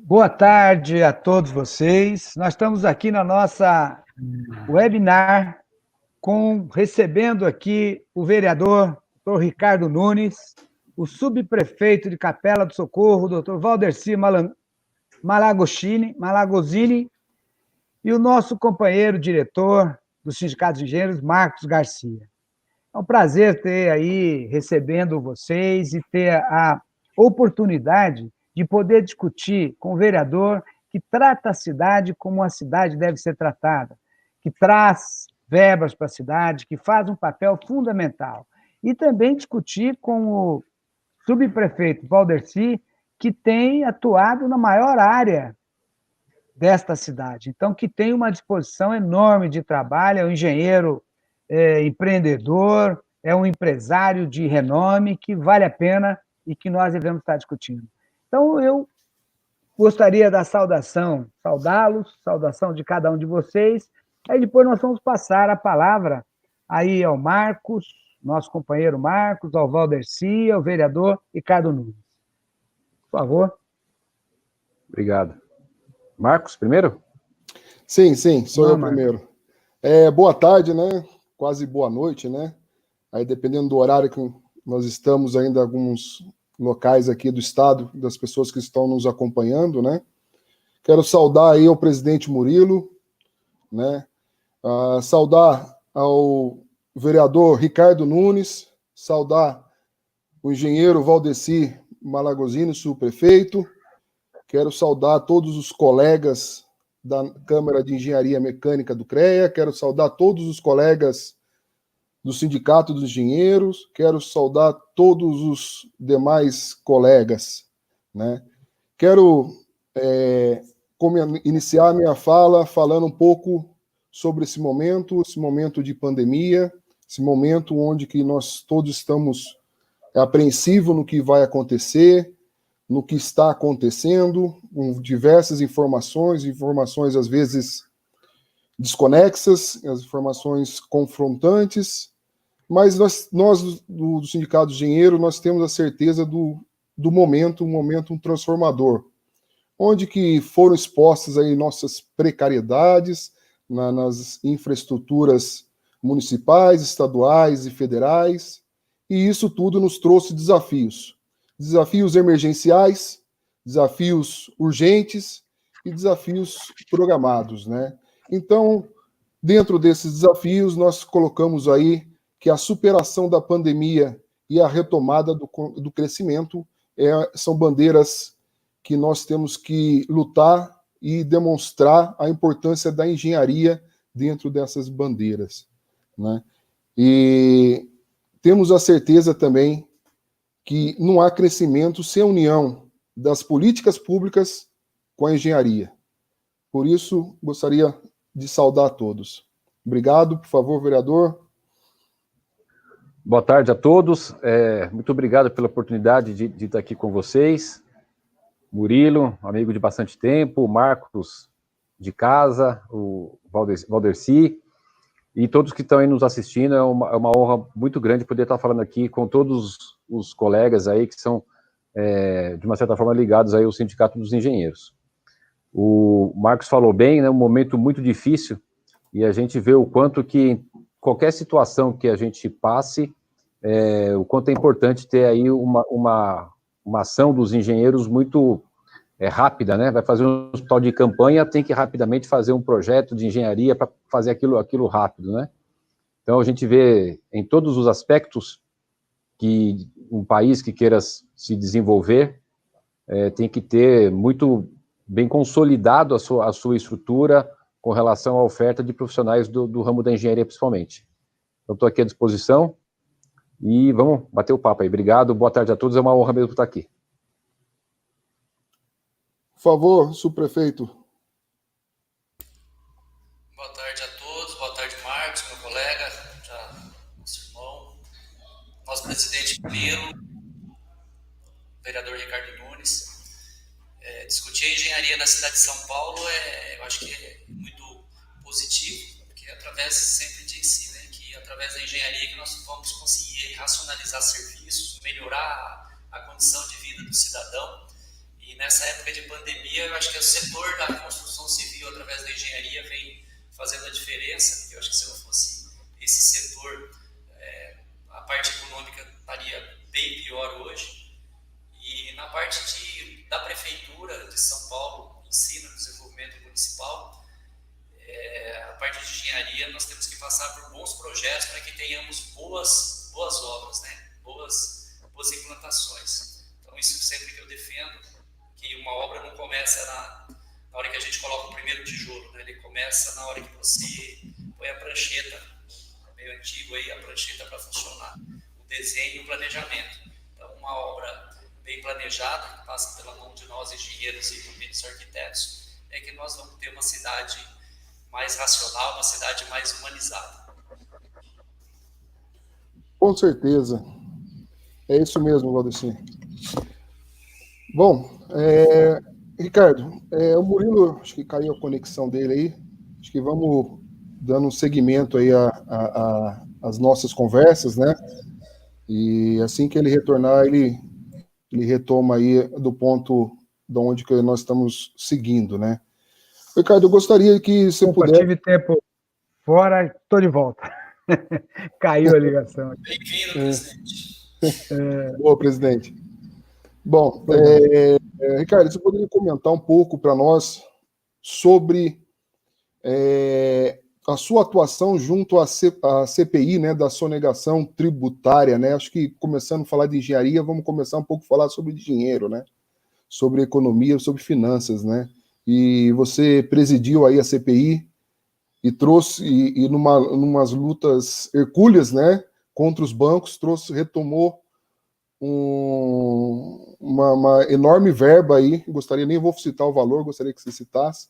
Boa tarde a todos vocês. Nós estamos aqui na nossa webinar recebendo aqui o vereador, doutor Ricardo Nunes, o subprefeito de Capela do Socorro, doutor Valdercy Malagosini, e o nosso companheiro diretor do Sindicato de Engenheiros, Marcos Garcia. É um prazer ter aí recebendo vocês e ter a oportunidade de poder discutir com o vereador que trata a cidade como a cidade deve ser tratada, que traz verbas para a cidade, que faz um papel fundamental. E também discutir com o subprefeito Valdercy, que tem atuado na maior área desta cidade. Então, que tem uma disposição enorme de trabalho, é um engenheiro empreendedor, é um empresário de renome que vale a pena e que nós devemos estar discutindo. Então, eu gostaria da saudá-los, saudação de cada um de vocês, aí depois nós vamos passar a palavra aí ao Marcos, nosso companheiro Marcos, ao Valdercy, ao vereador Ricardo Nunes. Por favor. Obrigado. Marcos, primeiro? Sim, sou eu primeiro. Boa tarde, né? Quase boa noite, né? Aí, dependendo do horário que nós estamos ainda, alguns locais aqui do estado, das pessoas que estão nos acompanhando, né? Quero saudar aí ao presidente Murilo, né? Saudar ao vereador Ricardo Nunes, saudar o engenheiro Valdercy Malagosini, subprefeito. Quero saudar todos os colegas da Câmara de Engenharia Mecânica do CREA, quero saudar todos os colegas do Sindicato dos Engenheiros, quero saudar todos os demais colegas, né? Quero iniciar minha fala falando um pouco sobre esse momento de pandemia, esse momento onde que nós todos estamos apreensivos no que vai acontecer, no que está acontecendo, com diversas informações às vezes desconexas, as informações confrontantes, mas nós do Sindicato de Engenheiro, nós temos a certeza do momento, um momento transformador, onde que foram expostas aí nossas precariedades nas infraestruturas municipais, estaduais e federais, e isso tudo nos trouxe desafios emergenciais, desafios urgentes e desafios programados, né? Então, dentro desses desafios, nós colocamos aí que a superação da pandemia e a retomada do crescimento são bandeiras que nós temos que lutar e demonstrar a importância da engenharia dentro dessas bandeiras, né? E temos a certeza também que não há crescimento sem a união das políticas públicas com a engenharia. Por isso, gostaria de saudar a todos. Obrigado, por favor, vereador. Boa tarde a todos. Muito obrigado pela oportunidade de estar aqui com vocês. Murilo, amigo de bastante tempo, Marcos de casa, o Valdercy, e todos que estão aí nos assistindo. É uma honra muito grande poder estar falando aqui com todos os colegas aí que são, de uma certa forma, ligados aí ao Sindicato dos Engenheiros. O Marcos falou bem, né, um momento muito difícil, e a gente vê o quanto que qualquer situação que a gente passe, o quanto é importante ter aí uma ação dos engenheiros muito rápida, né? Vai fazer um hospital de campanha, tem que rapidamente fazer um projeto de engenharia para fazer aquilo rápido, né? Então a gente vê em todos os aspectos que um país que queira se desenvolver tem que ter muito bem consolidado a sua estrutura com relação à oferta de profissionais do ramo da engenharia, principalmente. Então estou aqui à disposição e vamos bater o papo aí. Obrigado, boa tarde a todos, é uma honra mesmo estar aqui. Por favor, subprefeito. Boa tarde a todos, boa tarde, Marcos, meu colega, nosso irmão, nosso presidente Murilo, vereador Ricardo Nunes. Discutir a engenharia na cidade de São Paulo eu acho que é muito positivo, porque sempre disse, né, que através da engenharia que nós vamos conseguir racionalizar serviços, melhorar a condição de vida do cidadão. E nessa época de pandemia, eu acho que o setor da construção civil, através da engenharia, vem fazendo a diferença. Eu acho que se não fosse esse setor, a parte econômica estaria bem pior hoje. E na parte da prefeitura de São Paulo, em si, no desenvolvimento municipal, a parte de engenharia, nós temos que passar por bons projetos para que tenhamos boas obras, né? boas implantações. Então, isso sempre que eu defendo, que uma obra não começa na hora que a gente coloca o primeiro tijolo, né? Ele começa na hora que você põe a prancheta, meio antigo aí, a prancheta para funcionar, o desenho e o planejamento. Então, uma obra bem planejada, que passa pela mão de nós, engenheiros e peritos arquitetos, é que nós vamos ter uma cidade mais racional, uma cidade mais humanizada. Com certeza. É isso mesmo, Valdeci. Bom, Ricardo, o Murilo, acho que caiu a conexão dele aí, acho que vamos dando um seguimento aí às nossas conversas, né? E assim que ele retornar, ele retoma aí do ponto de onde que nós estamos seguindo, né? Ricardo, eu gostaria que você pudesse... Tive tempo fora, estou de volta. Caiu a ligação. Bem-vindo, presidente. Boa, presidente. Bom, Ricardo, você poderia comentar um pouco para nós sobre a sua atuação junto à CPI, né, da sonegação tributária, né? Acho que começando a falar de engenharia, vamos começar um pouco a falar sobre dinheiro, né? Sobre economia, sobre finanças, né? E você presidiu aí a CPI e trouxe, e numas lutas hercúleas, né, contra os bancos, retomou uma enorme verba aí, gostaria, nem vou citar o valor, gostaria que você citasse,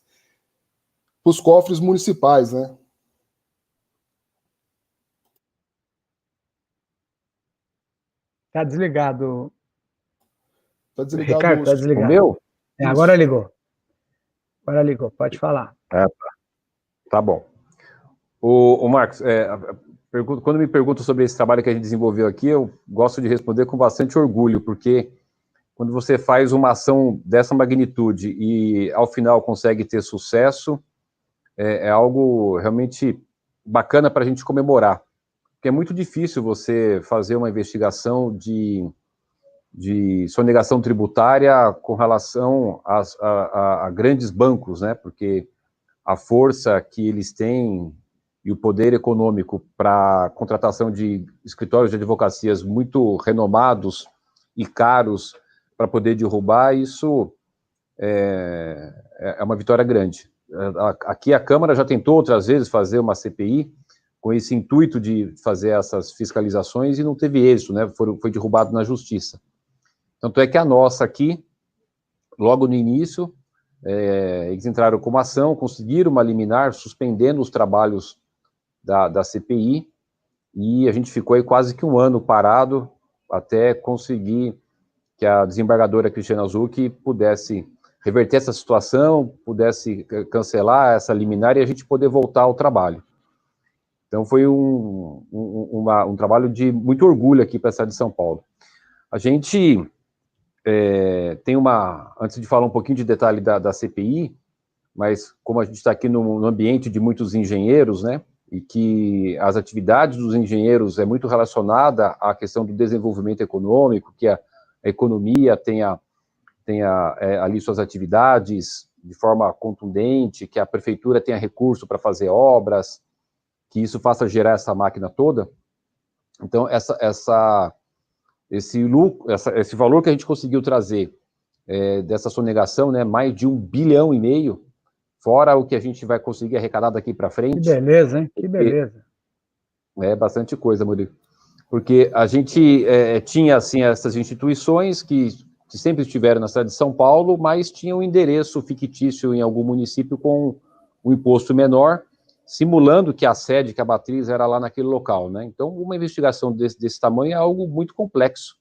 para os cofres municipais, né? Está desligado. Está desligado. Ricardo, está desligado. O meu? Agora ligou. Pode falar. Tá bom. O Marcos, quando me perguntam sobre esse trabalho que a gente desenvolveu aqui, eu gosto de responder com bastante orgulho, porque quando você faz uma ação dessa magnitude e, ao final, consegue ter sucesso, é algo realmente bacana para a gente comemorar. Porque é muito difícil você fazer uma investigação de sonegação tributária com relação a grandes bancos, né? Porque a força que eles têm e o poder econômico para contratação de escritórios de advocacias muito renomados e caros para poder derrubar, isso é uma vitória grande. Aqui a Câmara já tentou outras vezes fazer uma CPI com esse intuito de fazer essas fiscalizações e não teve êxito, né? Foi derrubado na Justiça. Tanto é que a nossa aqui, logo no início, eles entraram com uma ação, conseguiram uma liminar, suspendendo os trabalhos da CPI, e a gente ficou aí quase que um ano parado até conseguir que a desembargadora Cristiana Zucchi pudesse reverter essa situação, pudesse cancelar essa liminar e a gente poder voltar ao trabalho. Então foi um trabalho de muito orgulho aqui para a cidade de São Paulo. A gente tem antes de falar um pouquinho de detalhe da CPI, mas como a gente está aqui no ambiente de muitos engenheiros, né, e que as atividades dos engenheiros é muito relacionada à questão do desenvolvimento econômico, que a economia tenha ali suas atividades de forma contundente, que a prefeitura tenha recurso para fazer obras, que isso faça gerar essa máquina toda. Então, esse valor que a gente conseguiu trazer dessa sonegação, né, mais de 1,5 bilhão, fora o que a gente vai conseguir arrecadar daqui para frente. Que beleza, hein? Que beleza. É bastante coisa, Murilo. Porque a gente tinha, assim, essas instituições que sempre estiveram na cidade de São Paulo, mas tinham um endereço fictício em algum município com um imposto menor, simulando que a sede, que a matriz era lá naquele local, né? Então, uma investigação desse tamanho é algo muito complexo,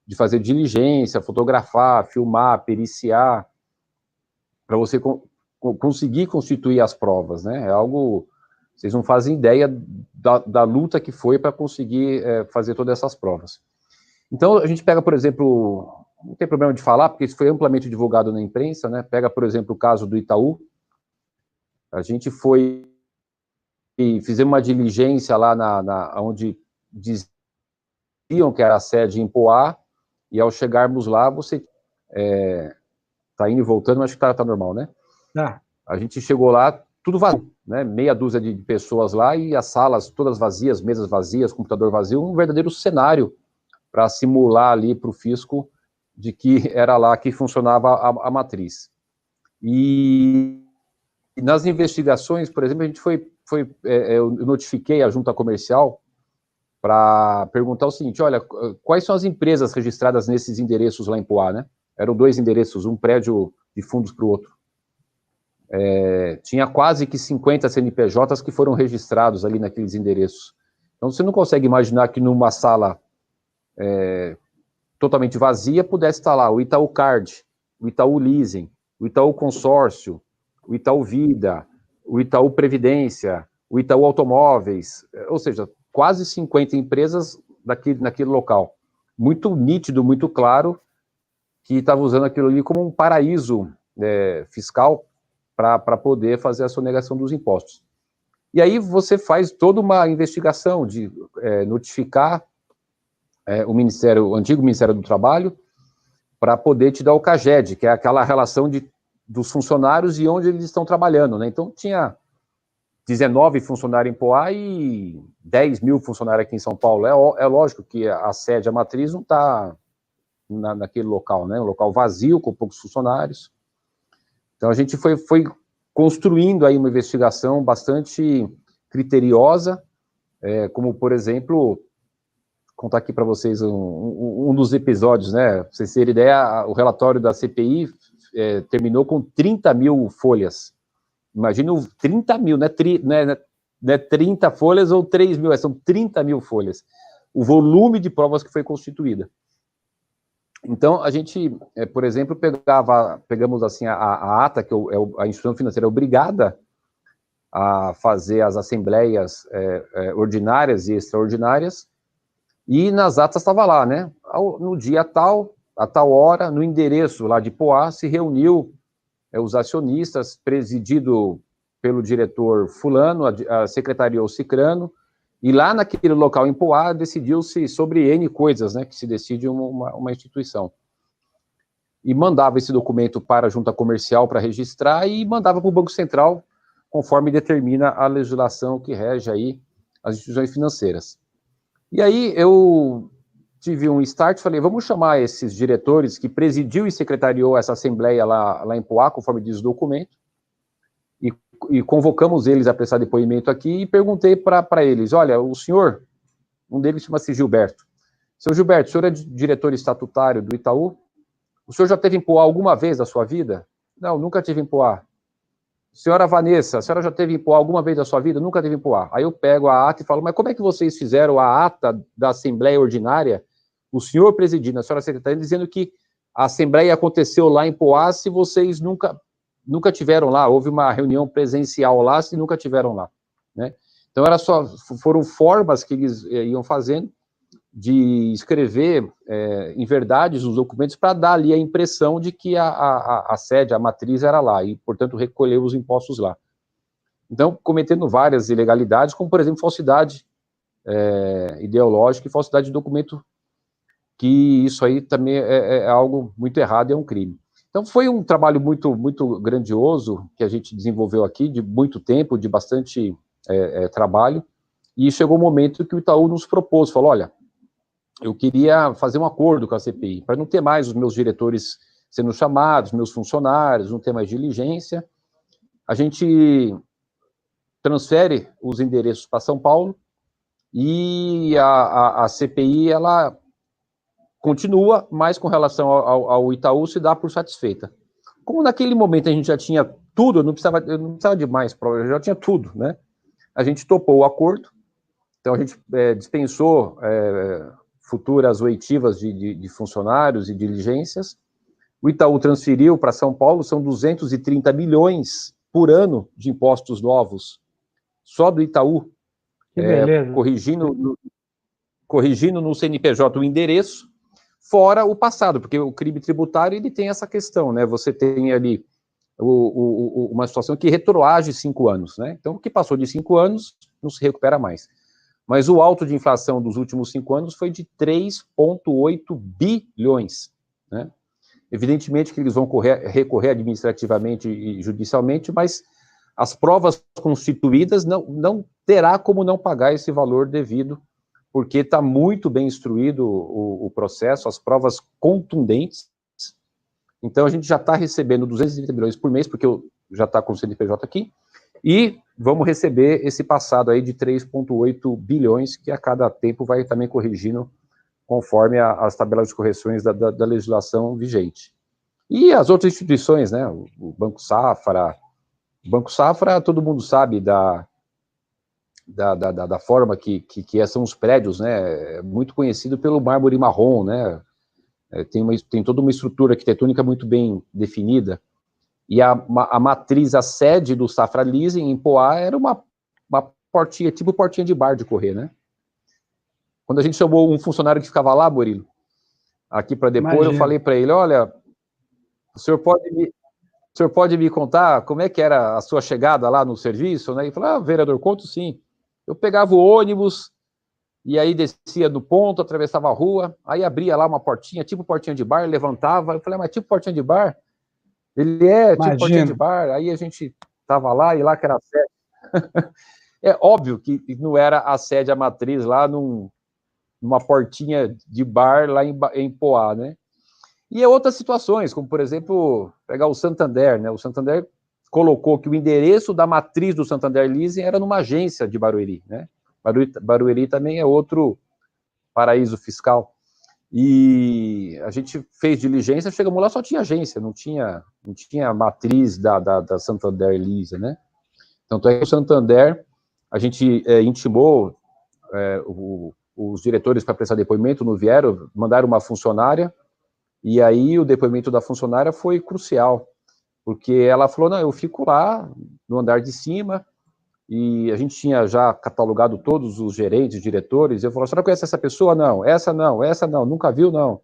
de fazer diligência, fotografar, filmar, periciar, para você conseguir constituir as provas, né? É algo... Vocês não fazem ideia da luta que foi para conseguir fazer todas essas provas. Então, a gente pega, por exemplo, não tem problema de falar, porque isso foi amplamente divulgado na imprensa, né? Pega, por exemplo, o caso do Itaú. A gente foi e fizemos uma diligência lá onde diziam que era a sede em Poá, e ao chegarmos lá, você tá indo e voltando, mas acho que tá normal, né? Tá. A gente chegou lá, tudo vazio, né? Meia dúzia de pessoas lá e as salas todas vazias, mesas vazias, computador vazio, um verdadeiro cenário para simular ali para o fisco de que era lá que funcionava a matriz. E nas investigações, por exemplo, a gente eu notifiquei a junta comercial para perguntar o seguinte: olha, quais são as empresas registradas nesses endereços lá em Poá, né? Eram 2 endereços, um prédio de fundos para o outro. Tinha quase que 50 CNPJs que foram registrados ali naqueles endereços. Então, você não consegue imaginar que numa sala totalmente vazia pudesse estar lá o Itaú Card, o Itaú Leasing, o Itaú Consórcio, o Itaú Vida, o Itaú Previdência, o Itaú Automóveis, ou seja, quase 50 empresas naquele local. Muito nítido, muito claro, que estava usando aquilo ali como um paraíso fiscal para poder fazer a sonegação dos impostos. E aí você faz toda uma investigação de notificar o antigo Ministério do Trabalho, para poder te dar o CAGED, que é aquela relação dos funcionários e onde eles estão trabalhando, né? Então, tinha 19 funcionários em Poá e 10 mil funcionários aqui em São Paulo. É lógico que a sede, a matriz, não está naquele local, né? Um local vazio, com poucos funcionários. Então, a gente foi construindo aí uma investigação bastante criteriosa, como, por exemplo, contar aqui para vocês um dos episódios, né? Pra vocês terem ideia, o relatório da CPI terminou com 30 mil folhas. Imagina 30 mil, não é 30 folhas ou 3 mil, são 30 mil folhas. O volume de provas que foi constituída. Então, a gente, por exemplo, pegamos assim a ata, que a instituição financeira é obrigada a fazer as assembleias ordinárias e extraordinárias, e nas atas estava lá, né? No dia tal, a tal hora, no endereço lá de Poá, se reuniu os acionistas, presidido pelo diretor fulano, a secretaria o cicrano, e lá naquele local em Poá decidiu-se sobre N coisas, né, que se decide uma instituição. E mandava esse documento para a junta comercial para registrar e mandava para o Banco Central, conforme determina a legislação que rege aí as instituições financeiras. E aí eu tive um start, falei, vamos chamar esses diretores que presidiu e secretariou essa assembleia lá em Poá, conforme diz o documento, e convocamos eles a prestar depoimento aqui e perguntei para eles, olha, o senhor, um deles chama-se Gilberto. Seu Gilberto, o senhor é diretor estatutário do Itaú? O senhor já teve em Poá alguma vez na sua vida? Não, nunca tive em Poá. Senhora Vanessa, a senhora já teve em Poá alguma vez na sua vida? Nunca teve em Poá. Aí eu pego a ata e falo, mas como é que vocês fizeram a ata da Assembleia Ordinária, o senhor presidindo, a senhora secretária, dizendo que a Assembleia aconteceu lá em Poá se vocês nunca tiveram lá, houve uma reunião presencial lá se nunca tiveram lá, né? Então foram formas que eles iam fazendo de escrever em verdade os documentos para dar ali a impressão de que a sede, a matriz era lá, e, portanto, recolher os impostos lá. Então, cometendo várias ilegalidades, como, por exemplo, falsidade ideológica e falsidade de documento, que isso aí também é algo muito errado e é um crime. Então, foi um trabalho muito, muito grandioso que a gente desenvolveu aqui, de muito tempo, de bastante trabalho, e chegou o momento que o Itaú nos propôs, falou, olha, eu queria fazer um acordo com a CPI, para não ter mais os meus diretores sendo chamados, meus funcionários, não ter mais diligência. A gente transfere os endereços para São Paulo e a CPI, ela continua, mas com relação ao Itaú, se dá por satisfeita. Como naquele momento a gente já tinha tudo, eu não precisava de mais prova, eu já tinha tudo, né? A gente topou o acordo, então a gente dispensou futuras oitivas de funcionários e diligências. O Itaú transferiu para São Paulo, são 230 milhões por ano de impostos novos, só do Itaú, que beleza. corrigindo no CNPJ o endereço, fora o passado, porque o crime tributário ele tem essa questão, né? Você tem ali uma situação que retroage 5 anos, né? Então, o que passou de 5 anos não se recupera mais. Mas o alto de inflação dos últimos 5 anos foi de 3,8 bilhões, né? Evidentemente que eles vão recorrer administrativamente e judicialmente, mas as provas constituídas não terá como não pagar esse valor devido, porque está muito bem instruído o processo, as provas contundentes. Então, a gente já está recebendo 230 milhões por mês, porque já está com o CNPJ aqui, e vamos receber esse passado aí de 3,8 bilhões, que a cada tempo vai também corrigindo conforme as tabelas de correções da legislação vigente. E as outras instituições, né, o Banco Safra, todo mundo sabe da forma que são os prédios, né, é muito conhecido pelo mármore marrom, né, tem toda uma estrutura arquitetônica muito bem definida, e a matriz, a sede do Safra Leasing, em Poá, era uma portinha, tipo portinha de bar de correr, né. Quando a gente chamou um funcionário que ficava lá, Murilo, aqui para depor, Imagina. Eu falei para ele, olha, o senhor pode me contar como é que era a sua chegada lá no serviço, né? E falou, vereador, conto sim. Eu pegava o ônibus, e aí descia do ponto, atravessava a rua, aí abria lá uma portinha, tipo portinha de bar, levantava, eu falei, mas tipo portinha de bar? Ele tipo portinha de bar, aí a gente tava lá, e lá que era a sede. É óbvio que não era a sede, a matriz lá numa portinha de bar lá em Poá, né? E outras situações, como, por exemplo, pegar o Santander, né? O Santander colocou que o endereço da matriz do Santander Leasing era numa agência de Barueri, né? Barueri também é outro paraíso fiscal. E a gente fez diligência, chegamos lá, só tinha agência, não tinha matriz da Santander Leasing, né? Tanto é que o Santander, a gente intimou os diretores para prestar depoimento, não vieram, mandaram uma funcionária, e aí o depoimento da funcionária foi crucial, porque ela falou, não, eu fico lá no andar de cima, e a gente tinha já catalogado todos os gerentes, diretores, eu falei, a senhora conhece essa pessoa? Não, essa não, nunca viu, não.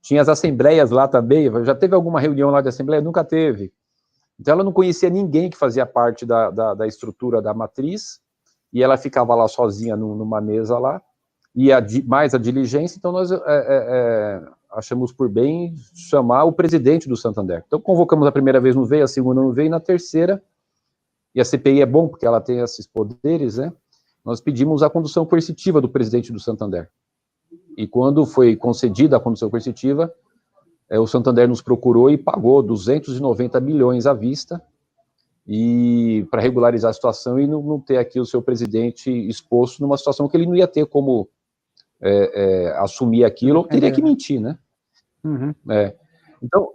Tinha as assembleias lá também, já teve alguma reunião lá de assembleia? Nunca teve. Então ela não conhecia ninguém que fazia parte da estrutura da matriz, e ela ficava lá sozinha numa mesa lá, e mais a diligência, então nós achamos por bem chamar o presidente do Santander. Então convocamos a primeira vez, não veio, a segunda não veio, e na terceira, e a CPI é bom porque ela tem esses poderes, né, nós pedimos a condução coercitiva do presidente do Santander. E quando foi concedida a condução coercitiva, o Santander nos procurou e pagou 290 milhões à vista, e para regularizar a situação e não ter aqui o seu presidente exposto numa situação que ele não ia ter como assumir aquilo, ou teria que mentir, né? Uhum. Então,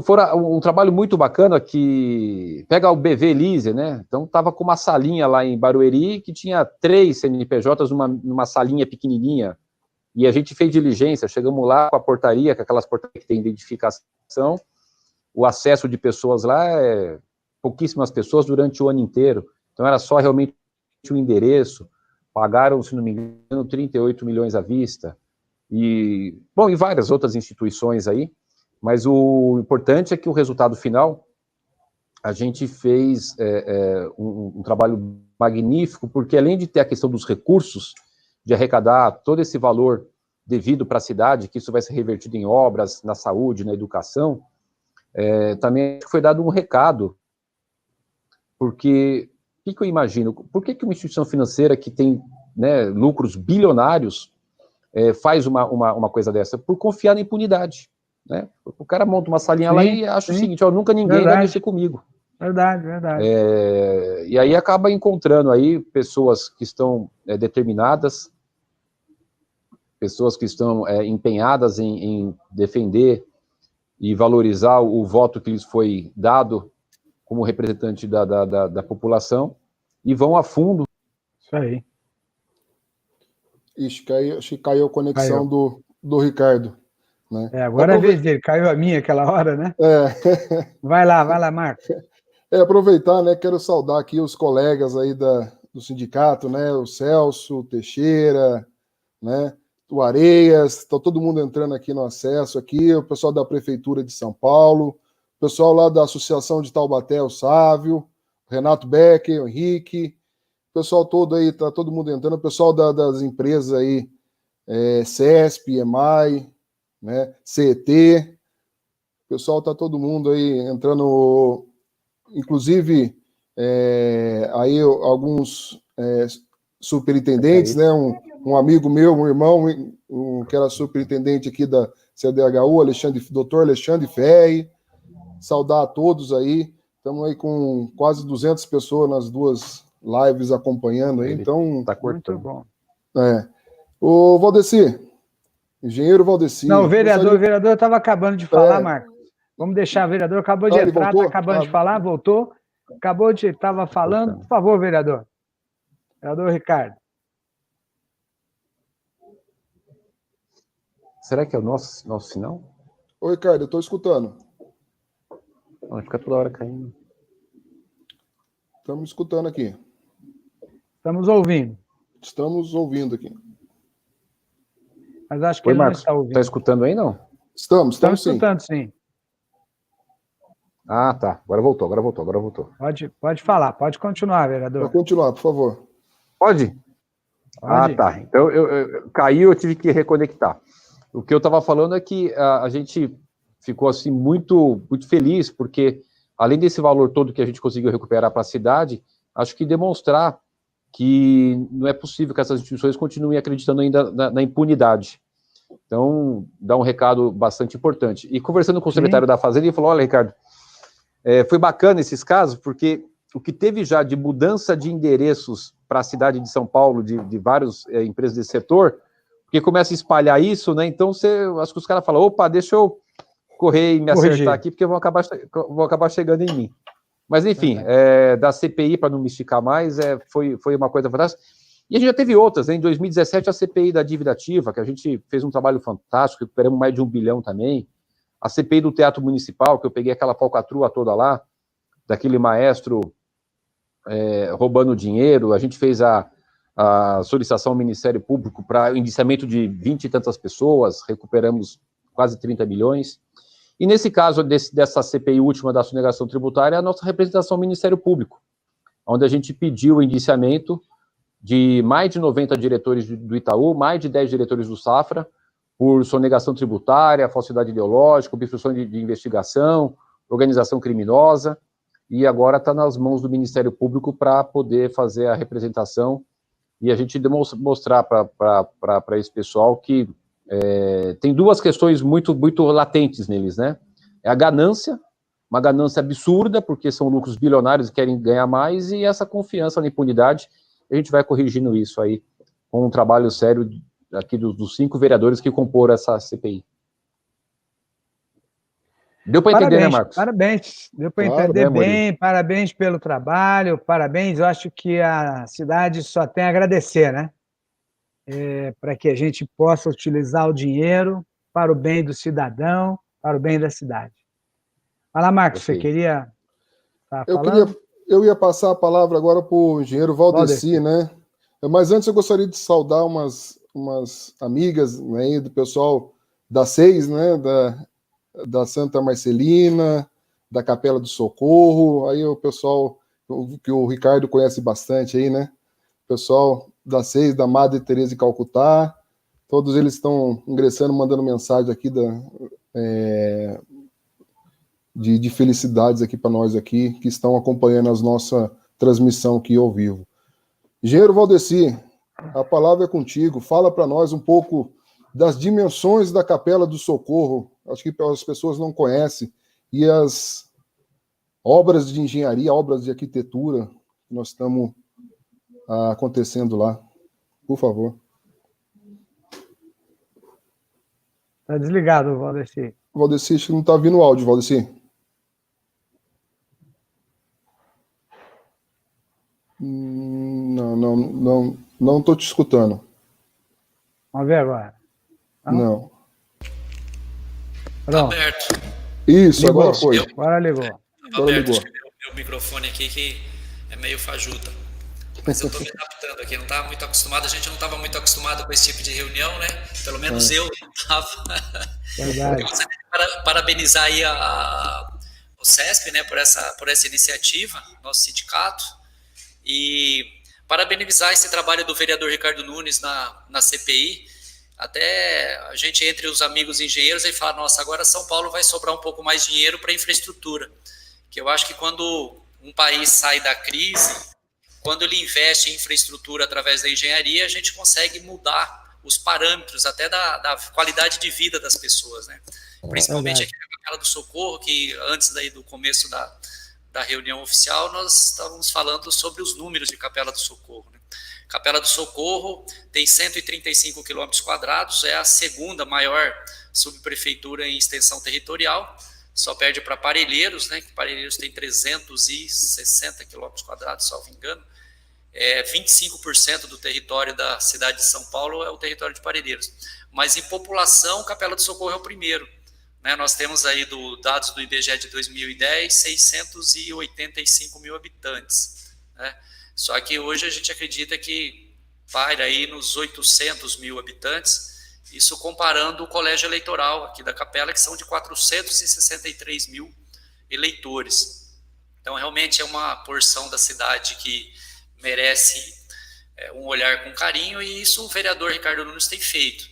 foram um trabalho muito bacana que pega o BV Leasing, né? Então, estava com uma salinha lá em Barueri que tinha 3 CNPJs numa salinha pequenininha, e a gente fez diligência, chegamos lá com a portaria, com aquelas portarias que tem identificação, o acesso de pessoas lá pouquíssimas pessoas durante o ano inteiro, então era só realmente o endereço, pagaram, se não me engano, 38 milhões à vista, e várias outras instituições aí, mas o importante é que o resultado final, a gente fez um trabalho magnífico, porque além de ter a questão dos recursos, de arrecadar todo esse valor devido para a cidade, que isso vai ser revertido em obras, na saúde, na educação, também foi dado um recado, porque, o que eu imagino, por que uma instituição financeira que tem, né, lucros bilionários faz uma coisa dessa? Por confiar na impunidade, né? O cara monta uma salinha lá e acha o seguinte, nunca ninguém vai mexer comigo. Verdade. E aí acaba encontrando aí pessoas que estão determinadas, pessoas que estão empenhadas em defender e valorizar o voto que lhes foi dado como representante da população, e vão a fundo. Isso aí. Ixi, acho que caiu a conexão do Ricardo. Né? Agora é a vez dele, caiu a minha aquela hora, né? Vai lá, Marcos. Aproveitar, né, quero saudar aqui os colegas aí do sindicato, né, o Celso, o Teixeira, né, o Areias, está todo mundo entrando aqui no acesso aqui, o pessoal da Prefeitura de São Paulo, o pessoal lá da Associação de Taubaté, o Sávio, Renato Becker, o Henrique, o pessoal todo aí, está todo mundo entrando, o pessoal das empresas aí, CESP, EMAI, né, CET, o pessoal está todo mundo aí entrando, inclusive aí alguns superintendentes, né, um amigo meu, um irmão, que era superintendente aqui da CDHU, doutor Alexandre Ferri, saudar a todos aí, estamos aí com quase 200 pessoas nas duas lives acompanhando aí, então... Tá cortando. Muito bom. Ô, Valdeci, engenheiro Valdeci... Não, o vereador estava acabando de falar, Marcos. Vamos deixar o vereador, acabou de entrar, está acabando de falar, voltou, estava falando. Por favor, vereador. Vereador Ricardo. Será que é o nosso sinal? Ô, Ricardo, eu estou escutando. Não, fica toda hora caindo. Estamos escutando aqui. Estamos ouvindo. Estamos ouvindo aqui. Mas acho que ele Marcos, não está ouvindo. Está escutando aí, não? Estamos sim. Escutando, sim. Ah, tá. Agora voltou. Pode falar, pode continuar, vereador. Pode continuar, por favor. Pode? Ah, tá. Então, caiu, eu tive que reconectar. O que eu estava falando é que a gente ficou, assim, muito, muito feliz, porque, além desse valor todo que a gente conseguiu recuperar para a cidade, acho que demonstrar que não é possível que essas instituições continuem acreditando ainda na impunidade. Então, dá um recado bastante importante. E conversando com o secretário da Fazenda, ele falou, olha, Ricardo, foi bacana esses casos, porque o que teve já de mudança de endereços para a cidade de São Paulo, de várias empresas desse setor, porque começa a espalhar isso, né? Então, acho que os caras falam, opa, deixa eu correr e me acertar aqui, porque vão acabar chegando em mim. Mas, enfim, da CPI, para não me esticar mais, foi uma coisa fantástica. E a gente já teve outras, né? Em 2017, a CPI da dívida ativa, que a gente fez um trabalho fantástico, recuperamos mais de 1 bilhão também. A CPI do Teatro Municipal, que eu peguei aquela falcatrua toda lá, daquele maestro roubando dinheiro. A gente fez a solicitação ao Ministério Público para indiciamento de 20 e tantas pessoas, recuperamos quase 30 milhões. E nesse caso dessa CPI última da sonegação tributária, a nossa representação ao Ministério Público, onde a gente pediu o indiciamento de mais de 90 diretores do Itaú, mais de 10 diretores do Safra, por sonegação tributária, falsidade ideológica, obstrução de investigação, organização criminosa, e agora está nas mãos do Ministério Público para poder fazer a representação e a gente mostrar para esse pessoal que tem duas questões muito, muito latentes neles, né? É a ganância, uma ganância absurda, porque são lucros bilionários e querem ganhar mais, e essa confiança na impunidade. A gente vai corrigindo isso aí com um trabalho sério aqui dos 5 vereadores que comporam essa CPI. Deu para entender, né, Marcos? Parabéns, deu para entender bem, parabéns pelo trabalho, parabéns, eu acho que a cidade só tem a agradecer, né? Para que a gente possa utilizar o dinheiro para o bem do cidadão, para o bem da cidade. Vai lá, Marcos, você queria estar falando? Eu ia passar a palavra agora para o engenheiro Valdeci, né? Mas antes eu gostaria de saudar umas amigas, né, do pessoal da SEIS, né, da Santa Marcelina, da Capela do Socorro, aí o pessoal que o Ricardo conhece bastante aí, né? O pessoal da SEIS, da Madre Teresa de Calcutá, todos eles estão ingressando, mandando mensagem aqui de felicidades aqui para nós aqui, que estão acompanhando a nossa transmissão aqui ao vivo. Engenheiro Valdeci, a palavra é contigo, fala para nós um pouco das dimensões da Capela do Socorro, acho que as pessoas não conhecem, e as obras de engenharia, obras de arquitetura que nós estamos acontecendo lá. Por favor. Está desligado, Valdeci. Valdeci, acho que não está vindo o áudio, Valdeci. Não estou te escutando. Vamos ver agora. Não. Pronto. Aberto. Isso, ligou. Agora foi. Agora ligou. Agora ligou. Meu microfone aqui que é meio fajuta. Mas eu estou me adaptando aqui, não estava muito acostumado, a gente não estava muito acostumado com esse tipo de reunião, né? Pelo menos eu não estava. Verdade. Eu gostaria de parabenizar aí o CESP, né, por essa iniciativa, nosso sindicato, e parabenizar esse trabalho do vereador Ricardo Nunes na CPI. Até a gente, entre os amigos engenheiros, aí fala, nossa, agora São Paulo vai sobrar um pouco mais de dinheiro para infraestrutura. Que eu acho que quando um país sai da crise, quando ele investe em infraestrutura através da engenharia, a gente consegue mudar os parâmetros até da qualidade de vida das pessoas, né? Principalmente aqui na Capela do Socorro, que antes daí do começo da reunião oficial, nós estávamos falando sobre os números de Capela do Socorro, né? Capela do Socorro tem 135 quilômetros quadrados, é a segunda maior subprefeitura em extensão territorial, só perde para Parelheiros, né, que Parelheiros tem 360 quilômetros quadrados, salvo engano. 25% do território da cidade de São Paulo é o território de Parelheiros. Mas em população, Capela do Socorro é o primeiro, né? Nós temos aí dados do IBGE de 2010, 685 mil habitantes, né? Só que hoje a gente acredita que paira aí nos 800 mil habitantes, isso comparando o colégio eleitoral aqui da Capela, que são de 463 mil eleitores. Então, realmente é uma porção da cidade que merece um olhar com carinho, e isso o vereador Ricardo Nunes tem feito.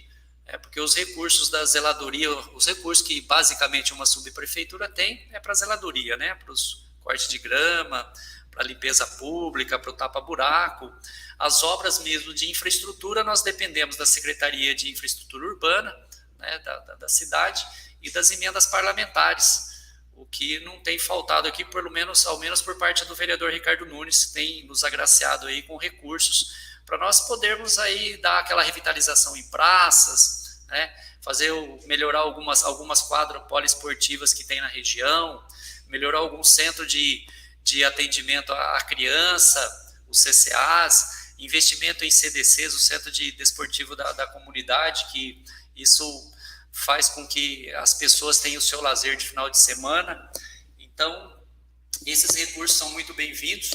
Porque os recursos da zeladoria, os recursos que basicamente uma subprefeitura tem, é para a zeladoria, né? Para os cortes de grama, para a limpeza pública, para o tapa-buraco. As obras mesmo de infraestrutura, nós dependemos da Secretaria de Infraestrutura Urbana, né, da cidade, e das emendas parlamentares, o que não tem faltado aqui, ao menos por parte do vereador Ricardo Nunes, que tem nos agraciado aí com recursos para nós podermos aí dar aquela revitalização em praças, né, melhorar algumas quadras poliesportivas que tem na região, melhorar algum centro de atendimento à criança, os CCAs, investimento em CDCs, o Centro de Desportivo da Comunidade, que isso faz com que as pessoas tenham o seu lazer de final de semana. Então, esses recursos são muito bem-vindos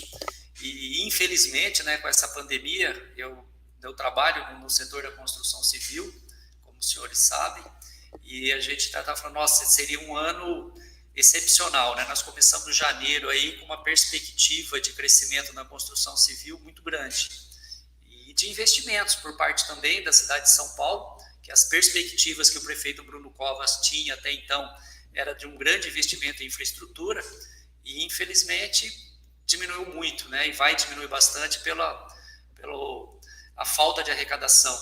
e, infelizmente, né, com essa pandemia, eu trabalho no setor da construção civil, como os senhores sabem, e a gente está falando, nossa, seria um ano excepcional, né? Nós começamos janeiro aí com uma perspectiva de crescimento na construção civil muito grande e de investimentos por parte também da cidade de São Paulo, que as perspectivas que o prefeito Bruno Covas tinha até então era de um grande investimento em infraestrutura e infelizmente diminuiu muito, né? E vai diminuir bastante pela falta de arrecadação,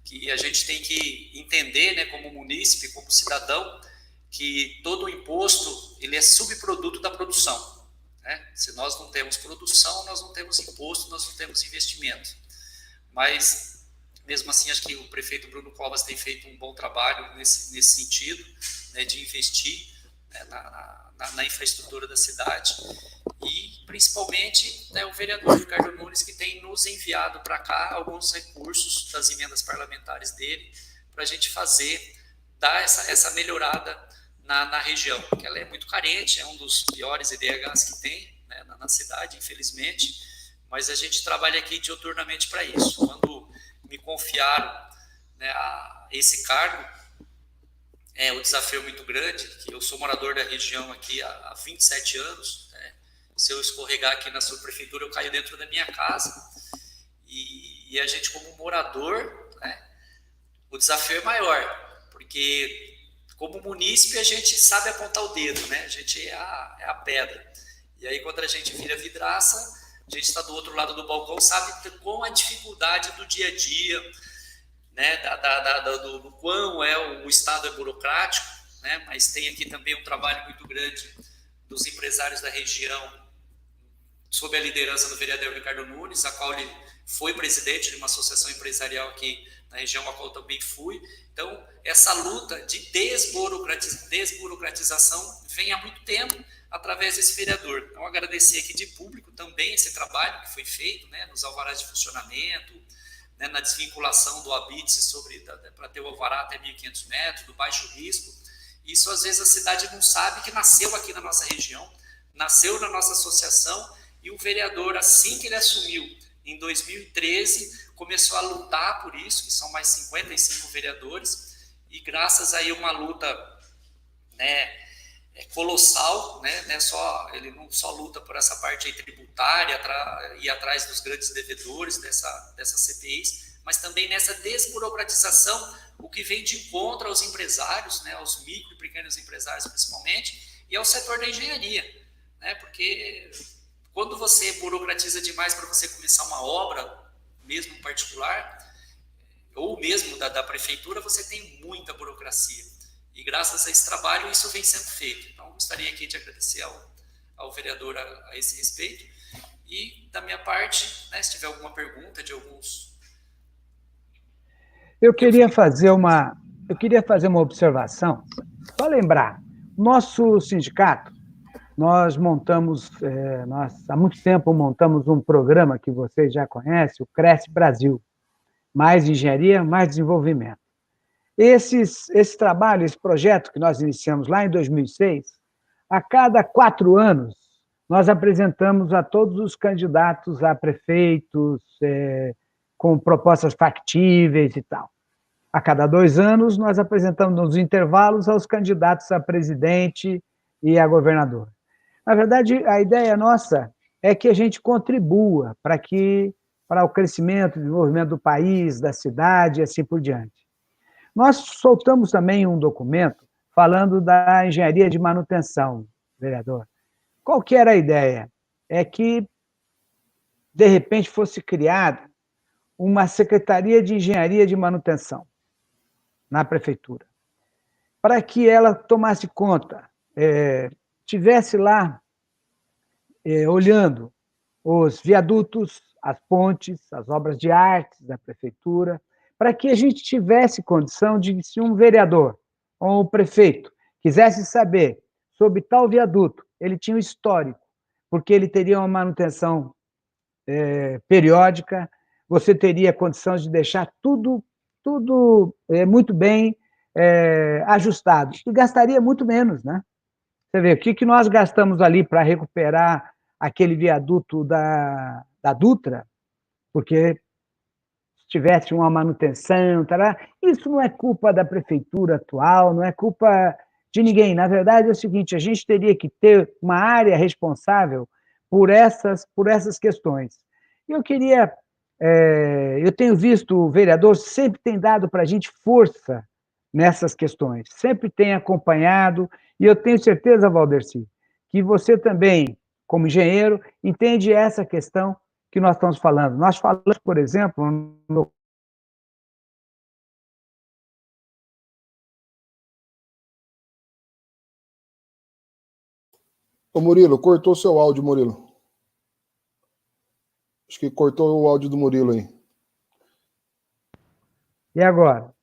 que a gente tem que entender, né, como munícipe, como cidadão, que todo o imposto ele é subproduto da produção, né? Se nós não temos produção, nós não temos imposto, nós não temos investimento. Mas, mesmo assim, acho que o prefeito Bruno Covas tem feito um bom trabalho nesse sentido, né, de investir, né, na infraestrutura da cidade. E, principalmente, né, o vereador Ricardo Nunes, que tem nos enviado para cá alguns recursos das emendas parlamentares dele, para a gente dar essa melhorada na região, que ela é muito carente, é um dos piores IDHs que tem, né, na cidade, infelizmente, mas a gente trabalha aqui diuturnamente para isso. Quando me confiaram, né, esse cargo, o desafio é muito grande, que eu sou morador da região aqui há 27 anos, né, se eu escorregar aqui na subprefeitura, eu caio dentro da minha casa, e a gente como morador, né, o desafio é maior, porque como munícipe, a gente sabe apontar o dedo, né? A gente é a pedra. E aí, quando a gente vira vidraça, a gente está do outro lado do balcão, sabe com a dificuldade do dia a dia, né? Do quão o Estado é burocrático, né? Mas tem aqui também um trabalho muito grande dos empresários da região, sob a liderança do vereador Ricardo Nunes, a qual ele foi presidente de uma associação empresarial aqui na região, a qual eu também fui. Então, essa luta de desburocratização vem há muito tempo através desse vereador. Então, agradecer aqui de público também esse trabalho que foi feito, né, nos alvarás de funcionamento, né, na desvinculação do habite para ter o alvará até 1.500 metros, do baixo risco. Isso, às vezes, a cidade não sabe que nasceu aqui na nossa região, nasceu na nossa associação, e o vereador, assim que ele assumiu, em 2013, começou a lutar por isso, que são mais 55 vereadores, e graças aí a uma luta, né, colossal, né, ele não só luta por essa parte aí tributária, ir atrás dos grandes devedores dessas CPIs, mas também nessa desburocratização, o que vem de encontro aos empresários, né, aos micro e pequenos empresários principalmente, e ao setor da engenharia, né, porque quando você burocratiza demais para você começar uma obra, mesmo particular, ou mesmo da prefeitura, você tem muita burocracia. E graças a esse trabalho, isso vem sendo feito. Então, gostaria aqui de agradecer ao vereador a esse respeito. E, da minha parte, né, se tiver alguma pergunta de alguns... Eu queria fazer uma observação. Só lembrar, nosso sindicato, nós há muito tempo montamos um programa que vocês já conhecem, o Cresce Brasil. Mais engenharia, mais desenvolvimento. Esse trabalho, esse projeto que nós iniciamos lá em 2006, a cada 4 anos, nós apresentamos a todos os candidatos a prefeitos, com propostas factíveis e tal. A cada 2 anos, nós apresentamos nos intervalos aos candidatos a presidente e a governador. Na verdade, a ideia nossa é que a gente contribua para o crescimento e desenvolvimento do país, da cidade e assim por diante. Nós soltamos também um documento falando da engenharia de manutenção, vereador. Qual que era a ideia? É que, de repente, fosse criada uma Secretaria de Engenharia de Manutenção na prefeitura, para que ela tomasse conta, tivesse lá olhando os viadutos, as pontes, as obras de artes da prefeitura, para que a gente tivesse condição de, se um vereador ou um prefeito quisesse saber sobre tal viaduto, ele tinha um histórico, porque ele teria uma manutenção periódica, você teria condições de deixar tudo muito bem ajustado, e gastaria muito menos, né? Você vê, o que nós gastamos ali para recuperar aquele viaduto da Dutra, porque se tivesse uma manutenção, isso não é culpa da prefeitura atual, não é culpa de ninguém. Na verdade, é o seguinte, a gente teria que ter uma área responsável por essas questões. Eu tenho visto o vereador sempre tem dado para a gente força nessas questões, sempre tem acompanhado, e eu tenho certeza, Valdercy, que você também, como engenheiro, entende essa questão que nós estamos falando. Nós falamos, por exemplo, Ô Murilo, cortou seu áudio, Murilo. Acho que cortou o áudio do Murilo aí. E agora?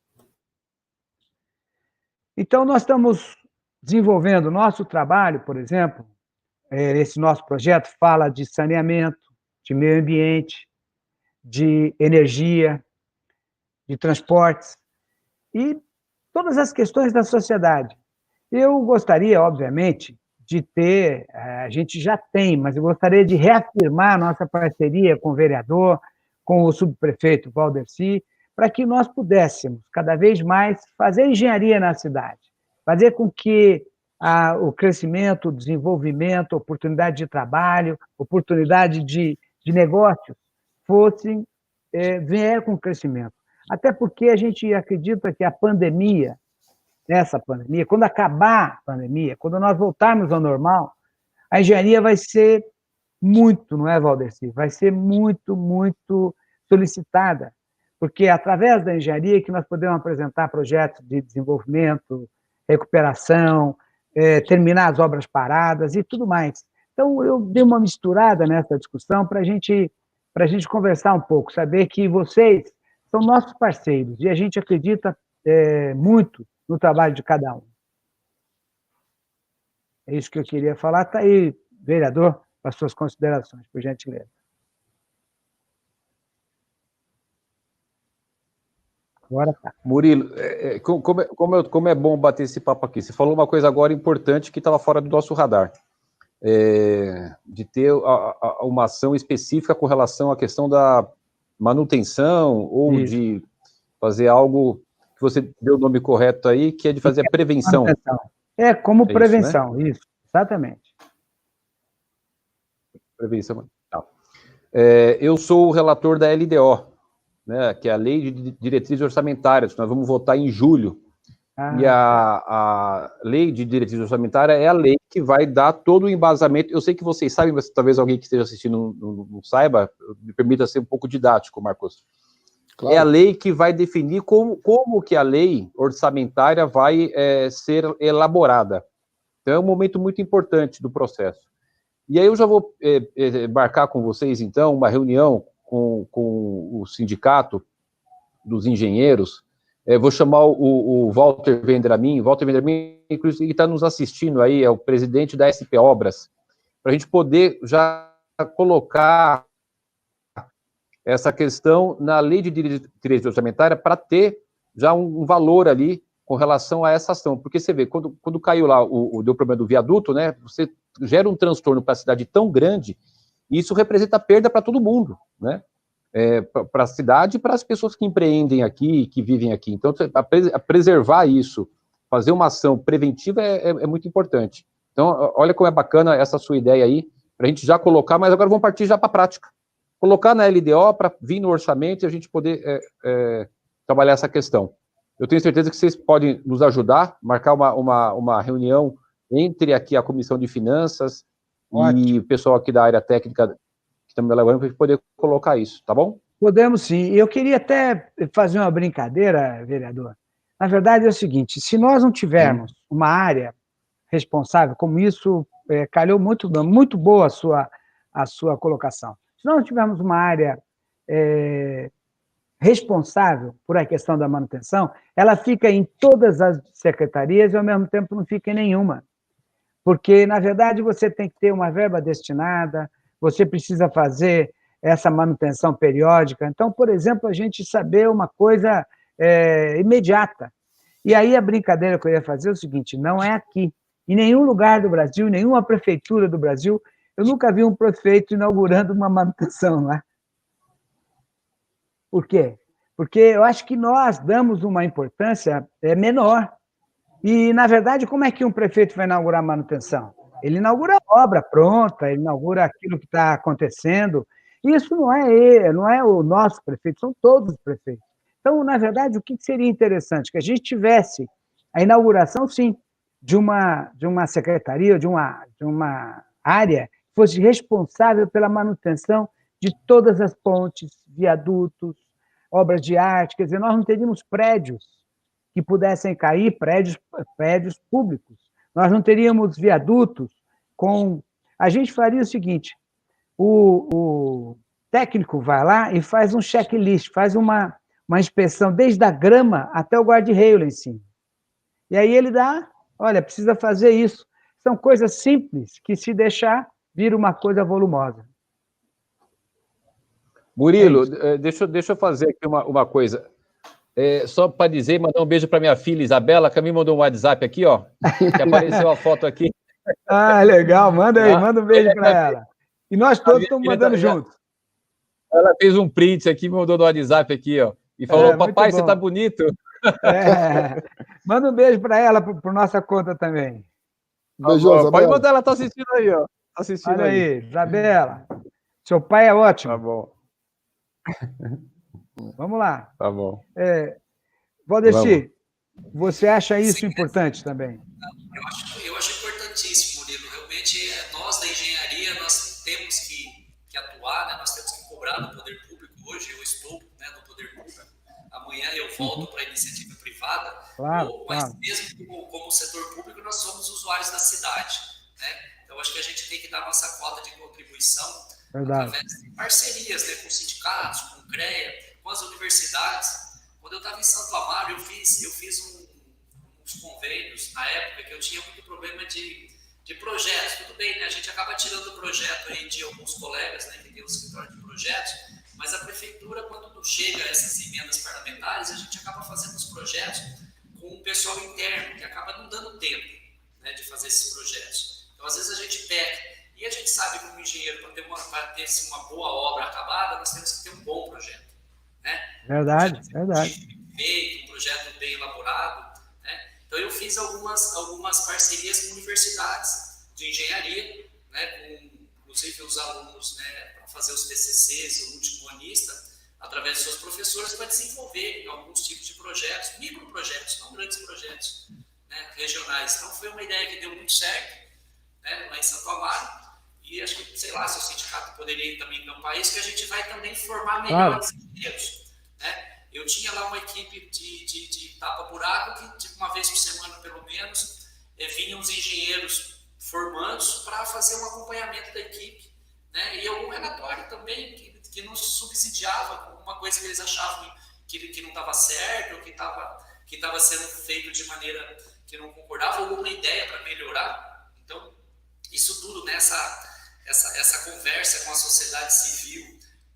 Então, nós estamos desenvolvendo o nosso trabalho, por exemplo, esse nosso projeto fala de saneamento, de meio ambiente, de energia, de transportes e todas as questões da sociedade. Eu gostaria, obviamente, de ter, a gente já tem, mas eu gostaria de reafirmar a nossa parceria com o vereador, com o subprefeito Valdercy, para que nós pudéssemos, cada vez mais, fazer engenharia na cidade, fazer com que o crescimento, o desenvolvimento, oportunidade de trabalho, oportunidade de negócios vier com crescimento. Até porque a gente acredita que essa pandemia, quando acabar a pandemia, quando nós voltarmos ao normal, a engenharia vai ser muito, não é, Valdercy? Vai ser muito, muito solicitada, porque é através da engenharia que nós podemos apresentar projetos de desenvolvimento, recuperação, terminar as obras paradas e tudo mais. Então, eu dei uma misturada nessa discussão para a gente conversar um pouco, saber que vocês são nossos parceiros e a gente acredita muito no trabalho de cada um. É isso que eu queria falar. Está aí, vereador, para as suas considerações, por gentileza. Agora tá. Murilo, como é bom bater esse papo aqui. Você falou uma coisa agora importante que estava fora do nosso radar. de ter uma ação específica com relação à questão da manutenção ou Isso. de fazer algo que você deu o nome correto aí, que é de fazer a prevenção. Manutenção. Como prevenção, isso, né? isso, exatamente. Prevenção. Eu sou o relator da LDO, né, que é a Lei de Diretrizes Orçamentárias, que nós vamos votar em julho. E a Lei de Diretrizes Orçamentárias é a lei que vai dar todo o embasamento. Eu sei que vocês sabem, mas talvez alguém que esteja assistindo não saiba, me permita ser um pouco didático, Marcos. Claro. É a lei que vai definir como que a lei orçamentária vai ser elaborada. Então, é um momento muito importante do processo. E aí eu já vou marcar com vocês, então, uma reunião com o sindicato dos engenheiros. Vou chamar o Walter Vendramin. Walter Vendramin, inclusive, está nos assistindo aí, é o presidente da SP Obras, para a gente poder já colocar essa questão na lei de direito orçamentária para ter já um valor ali com relação a essa ação. Porque você vê, quando caiu lá, deu o problema do viaduto, né, você gera um transtorno para a cidade tão grande, e isso representa perda para todo mundo, né? Para a cidade e para as pessoas que empreendem aqui, que vivem aqui. Então, a preservar isso, fazer uma ação preventiva é muito importante. Então, olha como é bacana essa sua ideia aí, para a gente já colocar, mas agora vamos partir já para a prática. Colocar na LDO para vir no orçamento e a gente poder trabalhar essa questão. Eu tenho certeza que vocês podem nos ajudar, marcar uma reunião entre aqui a Comissão de Finanças e o pessoal aqui da área técnica que estamos elaborando para a gente poder colocar isso, tá bom? Podemos sim. Eu queria até fazer uma brincadeira, vereador. Na verdade é o seguinte, se nós não tivermos uma área responsável, como isso calhou muito boa a sua colocação. Se nós não tivermos uma área responsável por a questão da manutenção, ela fica em todas as secretarias e, ao mesmo tempo, não fica em nenhuma. Porque, na verdade, você tem que ter uma verba destinada, você precisa fazer essa manutenção periódica. Então, por exemplo, a gente saber uma coisa imediata. E aí a brincadeira que eu ia fazer é o seguinte, não é aqui. Em nenhum lugar do Brasil, nenhuma prefeitura do Brasil, eu nunca vi um prefeito inaugurando uma manutenção lá. Por quê? Porque eu acho que nós damos uma importância menor. E, na verdade, como é que um prefeito vai inaugurar a manutenção? Ele inaugura a obra pronta, ele inaugura aquilo que está acontecendo. Isso não é o nosso prefeito, são todos os prefeitos. Então, na verdade, o que seria interessante? Que a gente tivesse a inauguração, sim, de uma secretaria, de uma área que fosse responsável pela manutenção de todas as pontes, viadutos, obras de arte. Quer dizer, nós não teríamos prédios que pudessem cair, prédios públicos. Nós não teríamos viadutos com... A gente faria o seguinte, o técnico vai lá e faz um checklist, faz uma inspeção desde a grama até o guarda-reio lá em cima. E aí ele dá, olha, precisa fazer isso. São coisas simples que, se deixar, vira uma coisa volumosa. Murilo, deixa eu fazer aqui uma coisa. Só para dizer, mandar um beijo para minha filha Isabela, que me mandou um WhatsApp aqui, ó, que apareceu a foto aqui. Ah, legal, manda aí, manda um beijo para ela. E nós todos estamos mandando juntos. Ela fez um print aqui, me mandou no WhatsApp aqui, ó, e falou, papai, você tá bonito. Manda um beijo para ela, por nossa conta também. Beijo, pode mandar, ela tá assistindo aí, ó. Tá assistindo. Olha aí, Isabela. Seu pai é ótimo. Tá bom. Vamos lá. Tá bom. Valdeci, você acha isso importante também? Eu acho importantíssimo, Murilo. Realmente, nós da engenharia, nós temos que atuar, né? Nós temos que cobrar do poder público. Hoje eu estou, né, no poder público. Amanhã eu volto para a iniciativa privada. Claro, mas mesmo como setor público, nós somos usuários da cidade, né? Então, acho que a gente tem que dar nossa cota de contribuição através de parcerias, né, com sindicatos, com o CREA, com as universidades. Quando eu estava em Santo Amaro, eu fiz uns convênios, na época, que eu tinha muito problema de projetos. Tudo bem, né? A gente acaba tirando o projeto aí de alguns colegas, né, que tem o escritório de projetos, mas a prefeitura, quando não chega a essas emendas parlamentares, a gente acaba fazendo os projetos com o pessoal interno, que acaba não dando tempo, né, de fazer esses projetos. Então, às vezes, a gente peca. E a gente sabe que um engenheiro, para ter uma boa obra acabada, nós temos que ter um bom projeto. Né? Verdade, Um projeto verdade. feito, um projeto bem elaborado. Né? Então, eu fiz algumas parcerias com universidades de engenharia, né? Com, inclusive, os alunos, né? Para fazer os TCCs, o último anista, através de seus professores, para desenvolver alguns tipos de projetos, microprojetos, não grandes projetos, né? Regionais. Então, foi uma ideia que deu muito certo, né? Lá em Santo Amaro. E acho que, sei lá, se o sindicato poderia também encampar isso, que a gente vai também formar melhores engenheiros. Né? Eu tinha lá uma equipe de tapa-buraco que, uma vez por semana, pelo menos, vinham os engenheiros formandos para fazer um acompanhamento da equipe. Né? E algum relatório também que nos subsidiava com alguma coisa que eles achavam que não estava certo, ou que estava sendo feito de maneira que não concordava, ou alguma ideia para melhorar. Então, isso tudo, né, essa conversa com a sociedade civil,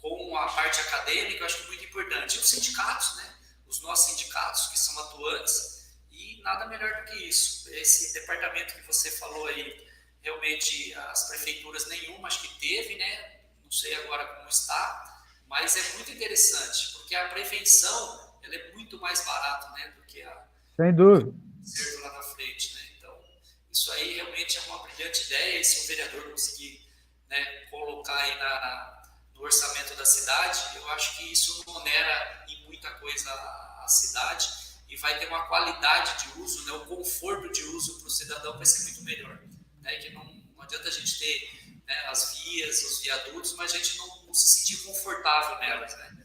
com a parte acadêmica, eu acho muito importante. E os sindicatos, né, os nossos sindicatos que são atuantes, e nada melhor do que isso. Esse departamento que você falou aí, realmente as prefeituras nenhuma, acho que teve, né, não sei agora como está, mas é muito interessante, porque a prevenção, ela é muito mais barata, né, do que sem dúvida, certo lá na frente, né? Então, isso aí realmente é uma brilhante ideia, e se o vereador conseguir, né, colocar aí no orçamento da cidade, eu acho que isso não onera em muita coisa a cidade e vai ter uma qualidade de uso, né, o conforto de uso para o cidadão vai ser muito melhor. Né, que não adianta a gente ter, né, as vias, os viadutos, mas a gente não se sentir confortável nelas. Né?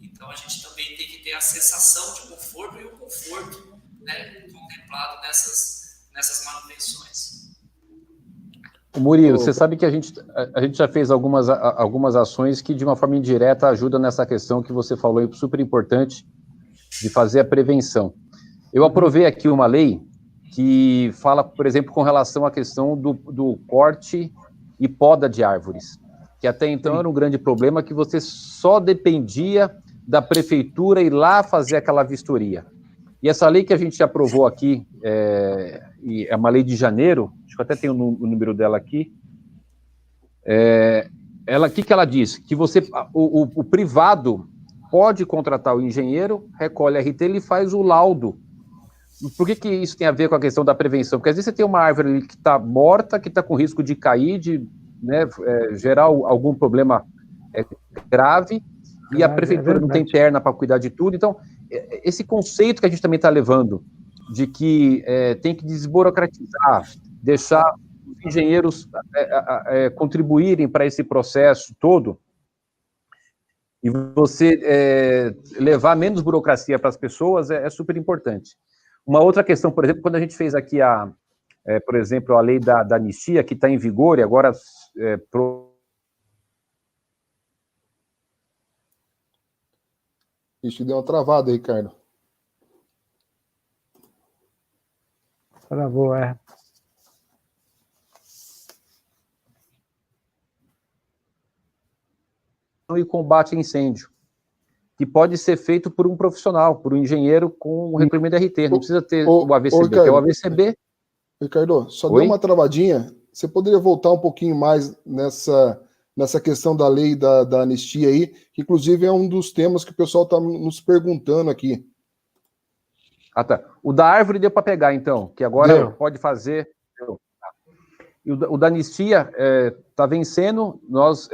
Então, a gente também tem que ter a sensação de conforto e o conforto, né, contemplado nessas manutenções. Murilo, você sabe que a gente já fez algumas ações que, de uma forma indireta, ajudam nessa questão que você falou, é super importante, de fazer a prevenção. Eu aprovei aqui uma lei que fala, por exemplo, com relação à questão do corte e poda de árvores, que até então era um grande problema, que você só dependia da prefeitura ir lá fazer aquela vistoria. E essa lei que a gente aprovou aqui, é uma lei de janeiro, acho que até tem o número dela aqui, o que ela diz? Que o privado pode contratar o engenheiro, recolhe a RT, ele faz o laudo. Por que isso tem a ver com a questão da prevenção? Porque às vezes você tem uma árvore ali que está morta, que está com risco de cair, de, né, gerar algum problema grave, e a prefeitura não tem perna para cuidar de tudo. Então, esse conceito que a gente também está levando, de que tem que desburocratizar, deixar os engenheiros contribuírem para esse processo todo, e você levar menos burocracia para as pessoas é super importante. Uma outra questão, por exemplo, quando a gente fez aqui, por exemplo, a lei da anistia, que está em vigor, e agora... Ixi, deu uma travada, Ricardo. Travou, E combate a incêndio, que pode ser feito por um profissional, por um engenheiro com um requerimento de RT, não precisa ter o AVCB, que é o AVCB. Ricardo, só deu uma travadinha, você poderia voltar um pouquinho mais nessa questão da lei da anistia aí, que inclusive é um dos temas que o pessoal está nos perguntando aqui. Tá. O da árvore deu para pegar, então, que agora pode fazer... E o da anistia está vencendo, nós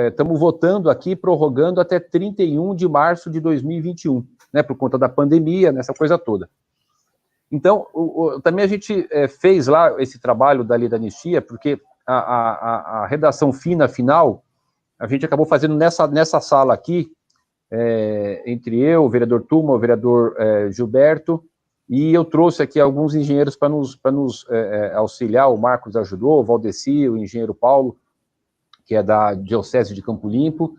estamos votando aqui, prorrogando até 31 de março de 2021, né, por conta da pandemia, nessa coisa toda. Então, também a gente fez lá esse trabalho da lei da anistia, porque a redação final, a gente acabou fazendo nessa sala aqui, entre eu, o vereador Tuma, o vereador Gilberto, e eu trouxe aqui alguns engenheiros para nos auxiliar. O Marcos ajudou, o Valdeci, o engenheiro Paulo, que é da Diocese de Campo Limpo.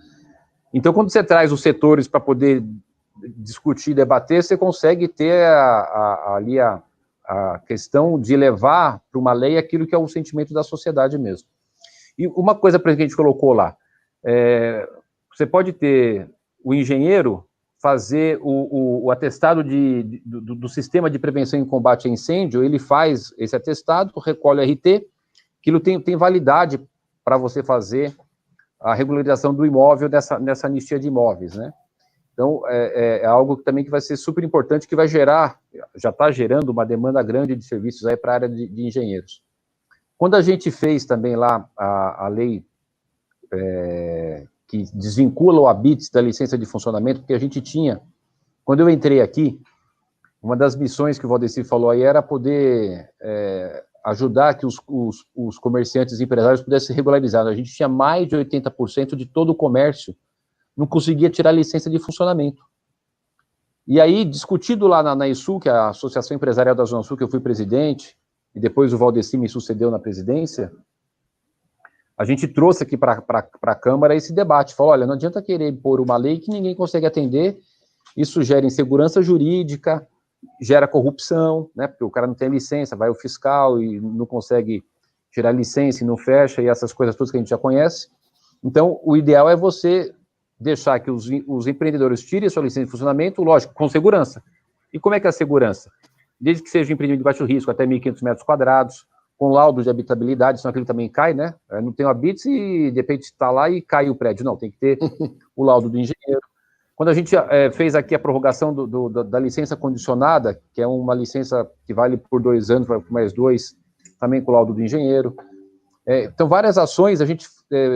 Então, quando você traz os setores para poder discutir, debater, você consegue ter ali a questão de levar para uma lei aquilo que é o sentimento da sociedade mesmo. E uma coisa que a gente colocou lá, você pode ter o engenheiro fazer o atestado do sistema de prevenção e combate a incêndio, ele faz esse atestado, recolhe o RT, aquilo tem validade para você fazer a regularização do imóvel nessa anistia de imóveis, né? Então, é algo também que vai ser super importante, que vai gerar, já está gerando uma demanda grande de serviços aí para a área de engenheiros. Quando a gente fez também lá a lei que desvincula o ABITS da licença de funcionamento, porque a gente tinha, quando eu entrei aqui, uma das missões que o Valdeci falou aí era poder ajudar que os comerciantes e empresários pudessem regularizar. A gente tinha mais de 80% de todo o comércio não conseguia tirar licença de funcionamento. E aí, discutido lá na ISU, que é a Associação Empresarial da Zona Sul, que eu fui presidente, e depois o Valdeci me sucedeu na presidência, a gente trouxe aqui para a Câmara esse debate. Falou, olha, não adianta querer pôr uma lei que ninguém consegue atender, isso gera insegurança jurídica, gera corrupção, né, porque o cara não tem licença, vai o fiscal e não consegue tirar licença e não fecha, e essas coisas todas que a gente já conhece. Então, o ideal é você deixar que os empreendedores tirem a sua licença de funcionamento, lógico, com segurança. E como é que é a segurança? Desde que seja um empreendimento de baixo risco, até 1.500 metros quadrados, com laudo de habitabilidade, senão aquele também cai, né? Não tem o habite e de repente está lá e cai o prédio. Não, tem que ter o laudo do engenheiro. Quando a gente fez aqui a prorrogação da licença condicionada, que é uma licença que vale por 2 anos, vai por mais 2, também com o laudo do engenheiro. Então, várias ações a gente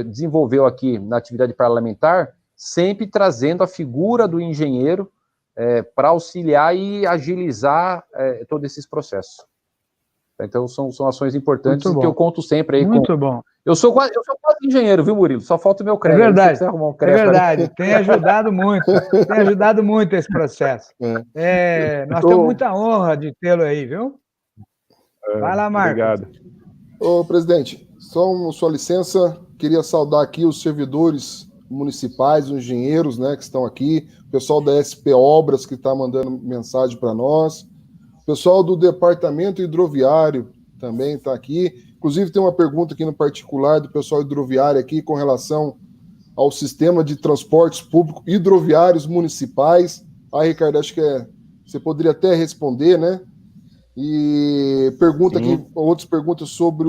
desenvolveu aqui na atividade parlamentar, sempre trazendo a figura do engenheiro para auxiliar e agilizar todos esses processos. Então, são ações importantes e que eu conto sempre aí Muito bom. Eu sou quase engenheiro, viu, Murilo? Só falta o meu crédito. É verdade, arrumar um crédito, verdade. Tem ajudado muito esse processo. Nós temos muita honra de tê-lo aí, viu? Vai lá, Marcos. Obrigado. Ô, presidente, só sua licença, queria saudar aqui os servidores municipais, os engenheiros, né, que estão aqui, o pessoal da SP Obras que está mandando mensagem para nós, o pessoal do Departamento Hidroviário também está aqui. Inclusive, tem uma pergunta aqui no particular do pessoal hidroviário aqui com relação ao sistema de transportes públicos hidroviários municipais. Ricardo, acho que você poderia até responder, né? E pergunta aqui, outras perguntas sobre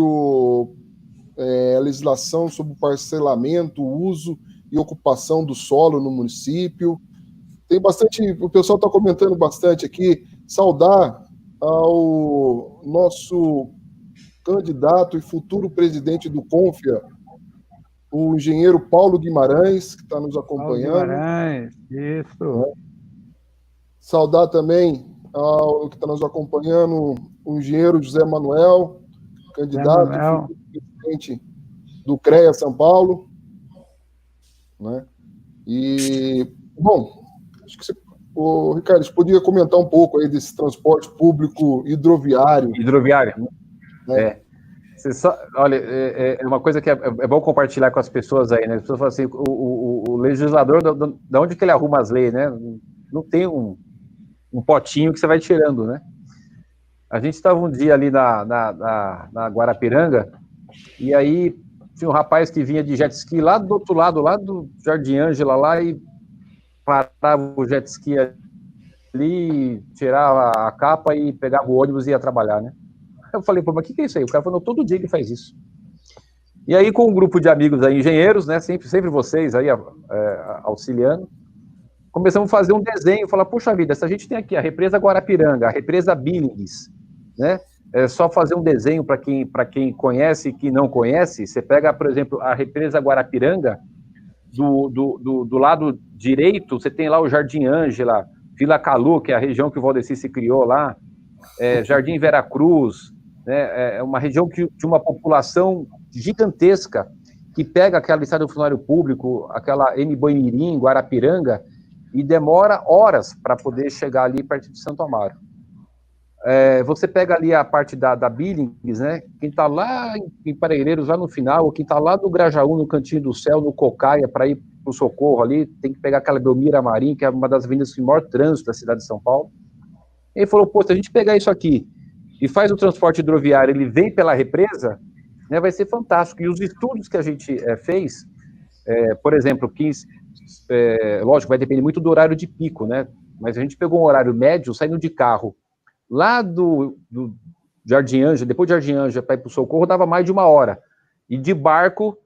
a legislação sobre o parcelamento, uso e ocupação do solo no município. Tem bastante, o pessoal está comentando bastante aqui. Saudar ao nosso candidato e futuro presidente do CONFIA, o engenheiro Paulo Guimarães, que está nos acompanhando. Paulo Guimarães, isso. Saudar também ao que está nos acompanhando, o engenheiro José Manuel, candidato e futuro presidente do CREA São Paulo. Né? E, bom, acho que Ricardo, você podia comentar um pouco aí desse transporte público hidroviário. Hidroviário. Olha, é uma coisa que é bom compartilhar com as pessoas aí, né? As pessoas falam assim, o legislador, de onde que ele arruma as leis, né? Não tem um potinho que você vai tirando, né? A gente estava um dia ali na Guarapiranga, e aí tinha um rapaz que vinha de jet ski lá do outro lado, lá do Jardim Ângela, lá, e parava o jet ski ali, tirava a capa e pegava o ônibus e ia trabalhar, né? Eu falei, pô, mas o que é isso aí? O cara falou, todo dia ele faz isso. E aí, com um grupo de amigos aí, engenheiros, né, sempre vocês aí auxiliando, começamos a fazer um desenho, falar, puxa vida, se a gente tem aqui a represa Guarapiranga, a represa Billings, né, é só fazer um desenho para quem conhece e quem não conhece. Você pega, por exemplo, a represa Guarapiranga, do lado direito, você tem lá o Jardim Ângela, Vila Calu, que é a região que o Valdeci se criou lá, Jardim Veracruz, né, é uma região de uma população gigantesca, que pega aquela estrada do funcionário público, aquela Mboimirim, Guarapiranga, e demora horas para poder chegar ali perto de Santo Amaro. Você pega ali a parte da Billings, né, quem está lá em Parelheiros, lá no final, ou quem está lá do Grajaú, no Cantinho do Céu, no Cocaia, para ir para o Socorro ali, tem que pegar aquela Belmira Marim, que é uma das avenidas com maior trânsito da cidade de São Paulo. Ele falou, pô, se a gente pegar isso aqui e faz o transporte hidroviário, ele vem pela represa, né, vai ser fantástico. E os estudos que a gente fez, por exemplo, lógico, vai depender muito do horário de pico, né, mas a gente pegou um horário médio, saindo de carro, lá do Jardim Ângela, depois de Jardim Ângela para ir para o Socorro, dava mais de 1 hora. E de barco,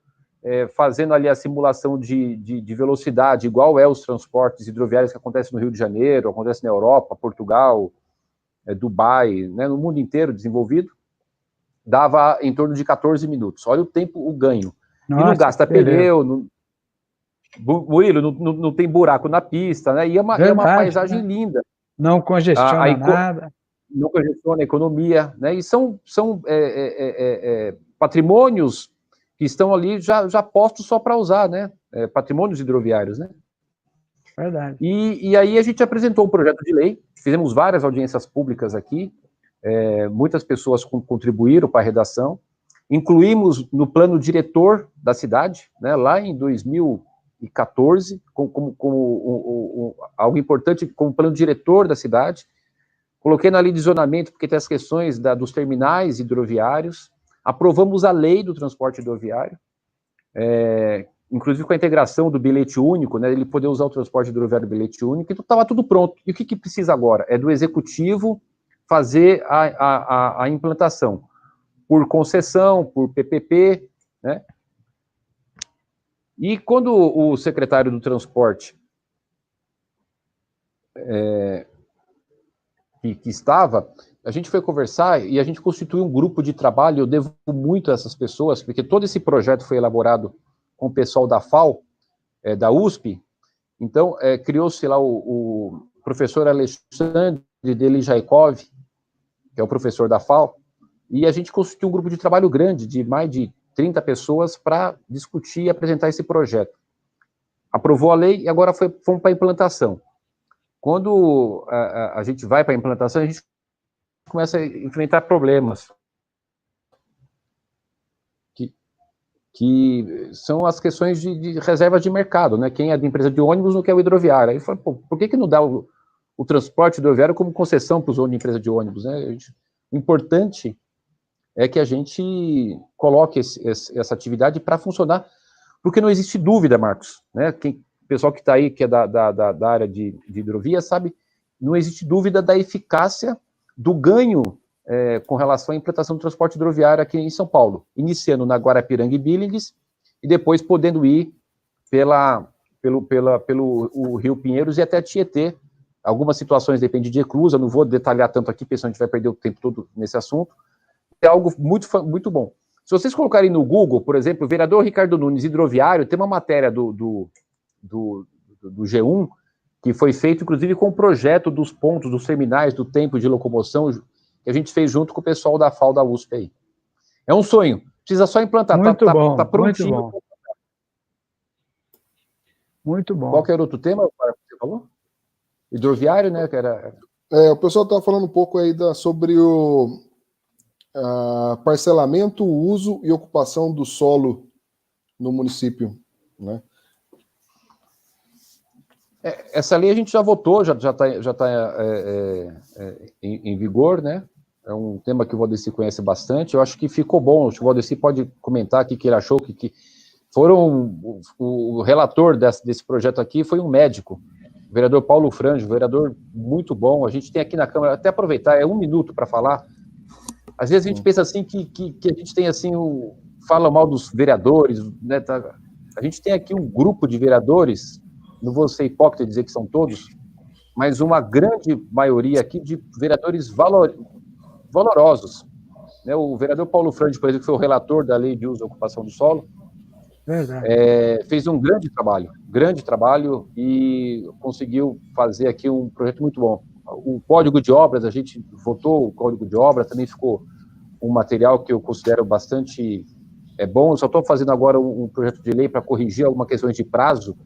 fazendo ali a simulação de velocidade, igual é os transportes hidroviários que acontecem no Rio de Janeiro, acontece na Europa, Portugal, Dubai, né, no mundo inteiro desenvolvido, dava em torno de 14 minutos. Olha o tempo, o ganho. Nossa, e não gasta beleza. pneu, Murilo, não tem buraco na pista, né? E é uma paisagem linda. Não congestiona nada. Não congestiona a economia, né? E são patrimônios que estão ali já postos só para usar, né? Patrimônios hidroviários, né? Verdade. E aí a gente apresentou um projeto de lei, fizemos várias audiências públicas aqui, muitas pessoas contribuíram para a redação, incluímos no plano diretor da cidade, né, lá em 2014, como algo importante, como plano diretor da cidade, coloquei na lei de zonamento, porque tem as questões dos terminais hidroviários, aprovamos a lei do transporte hidroviário, inclusive com a integração do bilhete único, né, ele poder usar o transporte hidroviário do bilhete único, então estava tudo pronto. E o que precisa agora? É do executivo fazer a implantação, por concessão, por PPP, né? E quando o secretário do transporte que estava, a gente foi conversar e a gente constituiu um grupo de trabalho. Eu devo muito a essas pessoas, porque todo esse projeto foi elaborado com o pessoal da FAO, da USP. Então, criou-se lá o professor Alexandre Delijaikov, que é o professor da FAO, e a gente constituiu um grupo de trabalho grande, de mais de 30 pessoas, para discutir e apresentar esse projeto. Aprovou a lei e agora fomos para a implantação. Quando a gente vai para a implantação, a gente começa a enfrentar problemas, que são as questões de reserva de mercado, né? Quem é de empresa de ônibus não quer o hidroviário. Aí fala, por que não dá o transporte hidroviário como concessão para os ônibus de empresa de ônibus, né? O importante é que a gente coloque essa atividade para funcionar, porque não existe dúvida, Marcos, né? O pessoal que está aí, que é da área de hidrovia, sabe, não existe dúvida da eficácia do ganho com relação à implantação do transporte hidroviário aqui em São Paulo, iniciando na Guarapiranga e Billings, e depois podendo ir pelo Rio Pinheiros e até Tietê. Algumas situações dependem de eclusa, não vou detalhar tanto aqui, porque senão a gente vai perder o tempo todo nesse assunto. É algo muito, muito bom. Se vocês colocarem no Google, por exemplo, o vereador Ricardo Nunes, hidroviário, tem uma matéria do G1, que foi feito, inclusive, com o projeto dos pontos, dos terminais, do tempo de locomoção, que a gente fez junto com o pessoal da FAO da USP aí. É um sonho, precisa só implantar. Muito bom, tá prontinho. Muito bom. Muito bom. Qual que era outro tema que você falou? Hidroviário, né? Que era... o pessoal estava falando um pouco aí sobre o parcelamento, uso e ocupação do solo no município, né? Essa lei a gente já votou, já está em vigor, né? É um tema que o Valdeci conhece bastante. Eu acho que ficou bom. Acho que o Valdeci pode comentar o que ele achou, que foram o relator desse projeto aqui foi um médico, o vereador Paulo Franjo, vereador muito bom. A gente tem aqui na Câmara, até aproveitar, 1 minuto para falar. Às vezes a gente pensa assim que a gente tem assim fala mal dos vereadores, né? A gente tem aqui um grupo de vereadores, não vou ser hipócrita dizer que são todos, mas uma grande maioria aqui de vereadores valorosos, né? O vereador Paulo Franjo, por exemplo, que foi o relator da lei de uso e ocupação do solo, fez um grande trabalho e conseguiu fazer aqui um projeto muito bom. O Código de Obras, a gente votou o Código de Obras, também ficou um material que eu considero bastante bom. Eu só estou fazendo agora um projeto de lei para corrigir algumas questões de prazo,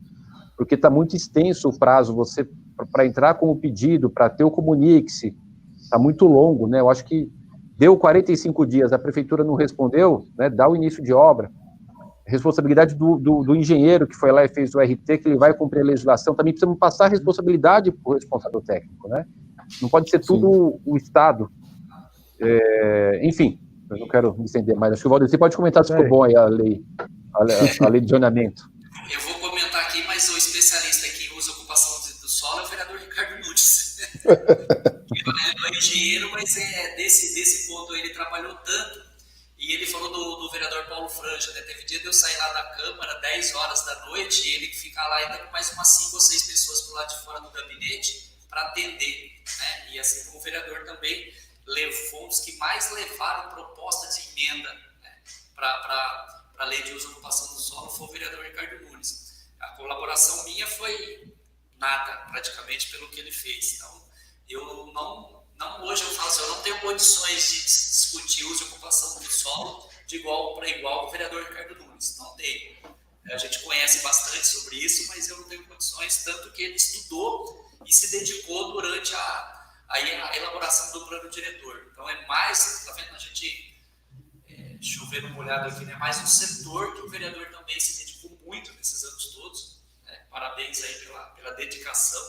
porque está muito extenso o prazo. Você, para entrar com o pedido, para ter o comunique-se, está muito longo, né? Eu acho que deu 45 dias, a prefeitura não respondeu, né? Dá o início de obra. Responsabilidade do engenheiro que foi lá e fez o RT, que ele vai cumprir a legislação, também precisamos passar a responsabilidade para o responsável técnico, né? Não pode ser tudo o Estado. Enfim, eu não quero me estender mais. Acho que o Valdeci pode comentar se ficou bom aí a lei de zonamento. Eu vou comentar aqui, mas o especialista aqui em uso e ocupação do solo é o vereador Ricardo Nunes. Ele não é engenheiro, mas desse ponto ele trabalhou tanto. E ele falou do vereador Paulo Franja, né? Teve dia de eu sair lá da Câmara, 10 horas da noite, e ele ficar lá ainda com mais umas 5 ou 6 pessoas pro lado de fora do gabinete para atender, né? E assim como o vereador também foi um dos que mais levaram proposta de emenda, né, para a lei de uso e ocupação do solo, foi o vereador Ricardo Nunes. A colaboração minha foi nada, praticamente, pelo que ele fez. Então, eu não hoje eu falo assim, eu não tenho condições de discutir uso e ocupação do solo de igual para igual com o vereador Ricardo Nunes. Não tenho. A gente conhece bastante sobre isso, mas eu não tenho condições, tanto que ele estudou e se dedicou durante a elaboração do plano diretor. Então, é mais, tá vendo? A gente, chovendo molhado aqui, né? Mais um setor que o vereador também se dedicou muito nesses anos todos. Né? Parabéns aí pela dedicação,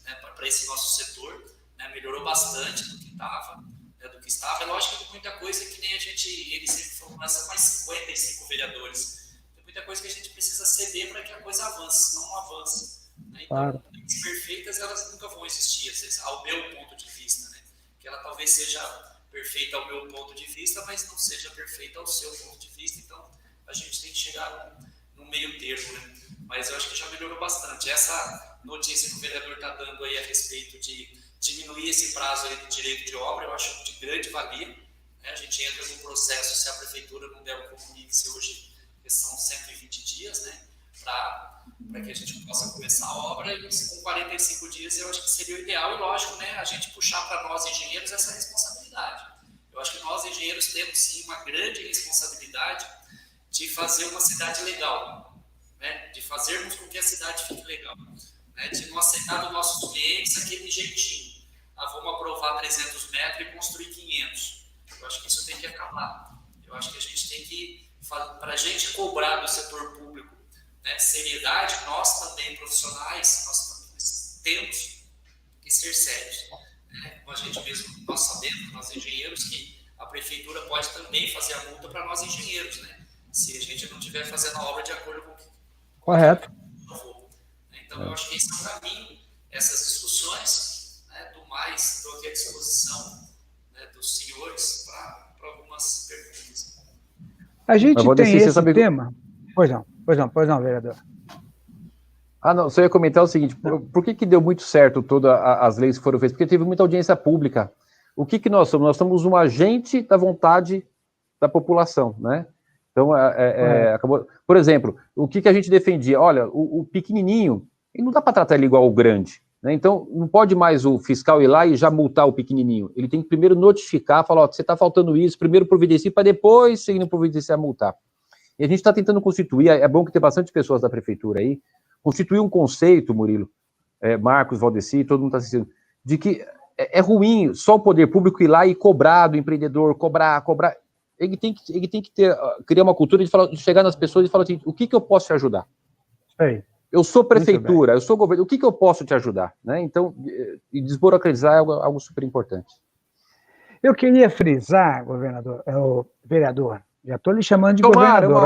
né, para esse nosso setor. Né? Melhorou bastante do que estava. Né? Do que estava. É lógico que tem muita coisa que nem ele sempre falou, nessa mais 55 vereadores. Tem muita coisa que a gente precisa ceder para que a coisa avance, não avance. Né? Então, Claro. As perfeitas, elas nunca vão existir, às vezes, ao meu ponto de vista, né? Que ela talvez seja perfeita ao meu ponto de vista, mas não seja perfeita ao seu ponto de vista, então a gente tem que chegar no meio termo, né? Mas eu acho que já melhorou bastante. Essa notícia que o vereador está dando aí a respeito de diminuir esse prazo aí do direito de obra, eu acho de grande valia, né? A gente entra no processo, se a prefeitura não der o compromisso hoje, que são 120 dias, né? Para que a gente possa começar a obra, e com 45 dias eu acho que seria o ideal, e lógico, né, a gente puxar para nós engenheiros essa responsabilidade. Eu acho que nós engenheiros temos sim uma grande responsabilidade de fazer uma cidade legal, né, de fazermos com que a cidade fique legal, né, de não aceitar dos nossos clientes aquele jeitinho, vamos aprovar 300 metros e construir 500. Eu acho que isso tem que acabar. Eu acho que a gente tem que, para a gente cobrar do setor público, né, seriedade, nós também profissionais, nós temos que ser sérios. Né? Como a gente mesmo, nós sabemos, nós engenheiros, que a prefeitura pode também fazer a multa para nós engenheiros, né? Se a gente não estiver fazendo a obra de acordo com o que... Correto. Então, eu acho que esse é o caminho, essas discussões, né, do mais, estou aqui à disposição, né, dos senhores para algumas perguntas. A gente tem esse sabe... tema... Pois não, vereador. Não, só ia comentar o seguinte, por que deu muito certo todas as leis que foram feitas? Porque teve muita audiência pública. O que nós somos? Nós somos um agente da vontade da população, né? Então, acabou... Por exemplo, o que a gente defendia? Olha, o pequenininho, e não dá para tratar ele igual ao grande, né? Então, não pode mais o fiscal ir lá e já multar o pequenininho. Ele tem que primeiro notificar, falar, ó, você está faltando isso, primeiro providenciar, para depois, seguindo providenciar, multar. E a gente está tentando constituir, é bom que tem bastante pessoas da prefeitura aí, constituir um conceito, Murilo, Marcos, Valdeci, todo mundo está assistindo, de que é ruim só o poder público ir lá e cobrar do empreendedor, cobrar. Ele tem que criar uma cultura de chegar nas pessoas e falar assim, o que eu posso te ajudar? Sei. Eu sou prefeitura, eu sou governo, o que eu posso te ajudar? Né? Então, e desburocratizar é algo super importante. Eu queria frisar, vereador, já estou lhe chamando de governador,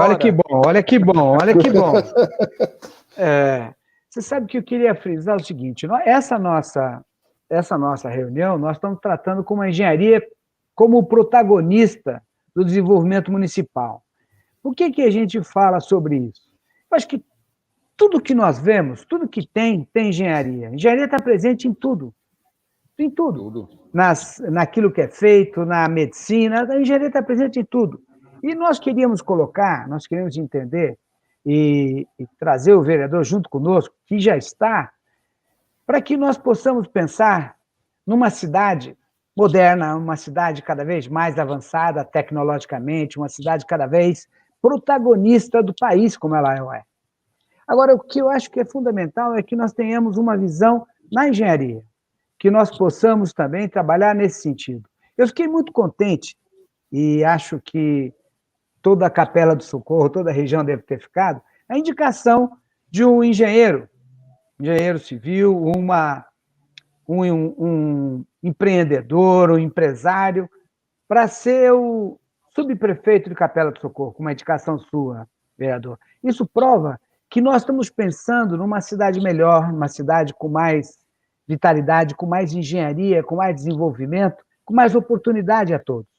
olha que bom. Você sabe que eu queria frisar o seguinte, essa nossa reunião, nós estamos tratando como a engenharia como protagonista do desenvolvimento municipal. Por que a gente fala sobre isso? Eu acho que tudo que nós vemos, tudo que tem engenharia. A engenharia está presente em tudo. Em tudo. Naquilo que é feito, na medicina, a engenharia está presente em tudo. E nós queríamos entender e trazer o vereador junto conosco, que já está, para que nós possamos pensar numa cidade moderna, uma cidade cada vez mais avançada tecnologicamente, uma cidade cada vez protagonista do país, como ela é. Agora, o que eu acho que é fundamental é que nós tenhamos uma visão na engenharia, que nós possamos também trabalhar nesse sentido. Eu fiquei muito contente, e acho que toda a Capela do Socorro, toda a região deve ter ficado, a indicação de um engenheiro civil, um empreendedor, um empresário, para ser o subprefeito de Capela do Socorro, com uma indicação sua, vereador. Isso prova que nós estamos pensando numa cidade melhor, uma cidade com mais vitalidade, com mais engenharia, com mais desenvolvimento, com mais oportunidade a todos.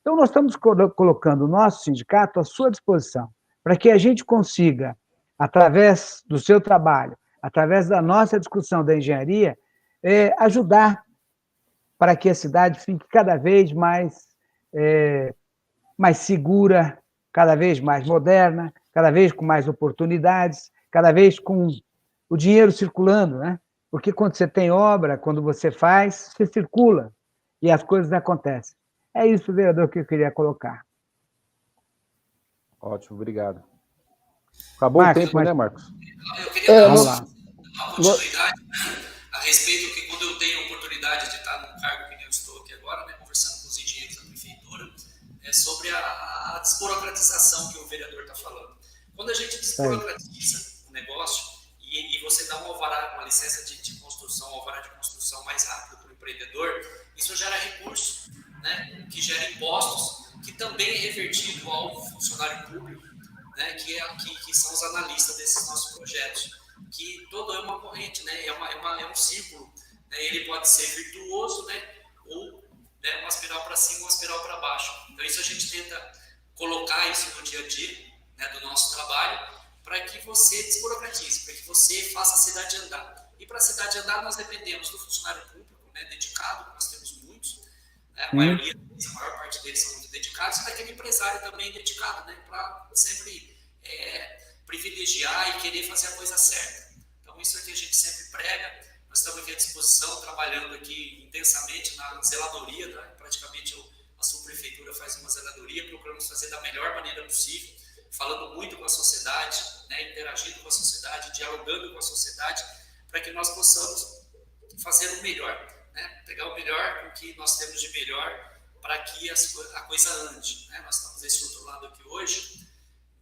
Então, nós estamos colocando o nosso sindicato à sua disposição, para que a gente consiga, através do seu trabalho, através da nossa discussão da engenharia, ajudar para que a cidade fique cada vez mais segura, cada vez mais moderna, cada vez com mais oportunidades, cada vez com o dinheiro circulando, né? Porque quando você tem obra, quando você faz, você circula e as coisas acontecem. É isso, vereador, que eu queria colocar. Ótimo, obrigado. Acabou Marcos, o tempo, né, Marcos? Eu queria dar vamos lá. uma continuidade a respeito que quando eu tenho a oportunidade de estar num cargo que eu estou aqui agora, né, conversando com os engenheiros da prefeitura, sobre a desburocratização que o vereador está falando. Quando a gente desburocratiza o negócio e você dá uma licença de construção, um alvará de construção mais rápido para o empreendedor, isso gera recursos, né, que gera impostos, que também é revertido ao funcionário público, né, que são os analistas desses nossos projetos, que todo é uma corrente, né, é um círculo, né, ele pode ser virtuoso, né, ou uma espiral para cima, uma espiral para baixo. Então isso a gente tenta colocar isso no dia a dia, né, do nosso trabalho, para que você desburocratize, para que você faça a cidade andar. E para a cidade andar nós dependemos do funcionário público, né, dedicado, nós temos muitos, né, a maior parte deles são muito dedicados, e daquele empresário também dedicado, né, para sempre privilegiar e querer fazer a coisa certa. Então isso é que a gente sempre prega. Nós estamos aqui à disposição, trabalhando aqui intensamente na zeladoria, né? Praticamente a subprefeitura faz uma zeladoria, procuramos fazer da melhor maneira possível, falando muito com a sociedade, né? Interagindo com a sociedade, dialogando com a sociedade, para que nós possamos fazer o melhor, né? Pegar o melhor, o que nós temos de melhor, para que a coisa ande, né? Nós estamos desse outro lado aqui hoje,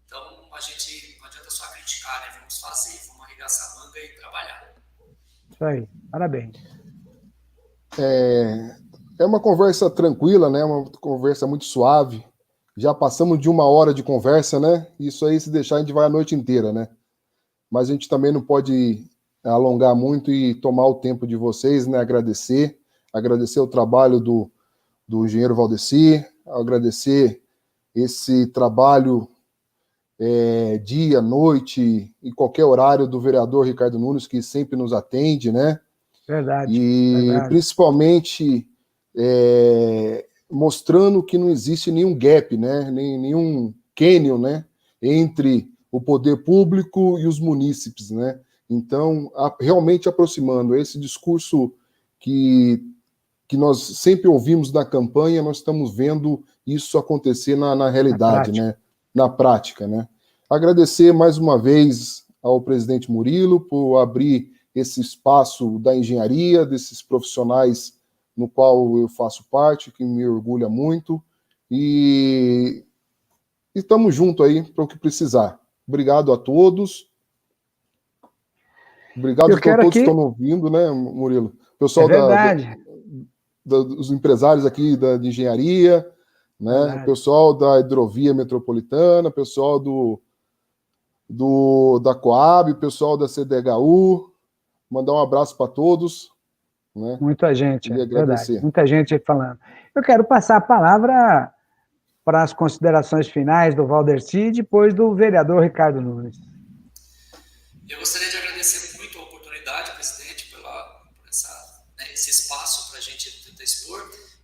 então a gente não adianta só criticar, né? Vamos fazer, vamos arregaçar a manga e trabalhar. Isso aí, parabéns. É uma conversa tranquila, né? Uma conversa muito suave. Já passamos de 1 hora de conversa, né? Isso aí, se deixar, a gente vai a noite inteira, né? Mas a gente também não pode alongar muito e tomar o tempo de vocês, né? Agradecer o trabalho do engenheiro Valdeci, agradecer esse trabalho dia, noite, em qualquer horário do vereador Ricardo Nunes, que sempre nos atende, né? Verdade. E verdade. Principalmente mostrando que não existe nenhum gap, né? Nenhum cânion, né? Entre o poder público e os munícipes, né? Então, realmente aproximando esse discurso que nós sempre ouvimos na campanha, nós estamos vendo isso acontecer na realidade, né? Na prática, né? Agradecer mais uma vez ao presidente Murilo por abrir esse espaço da engenharia, desses profissionais no qual eu faço parte, que me orgulha muito, e estamos juntos aí para o que precisar. Obrigado a todos. Obrigado a todos que estão ouvindo, né, Murilo? Pessoal dos empresários aqui de engenharia, né? O pessoal da Hidrovia Metropolitana, pessoal da Coab, pessoal da CDHU, mandar um abraço para todos, né? Muita gente, e agradecer. Verdade. Muita gente aí falando. Eu quero passar a palavra para as considerações finais do Valdeci e depois do vereador Ricardo Nunes. Eu gostaria de agradecer muito a oportunidade, presidente, por esse espaço para a gente tentar expor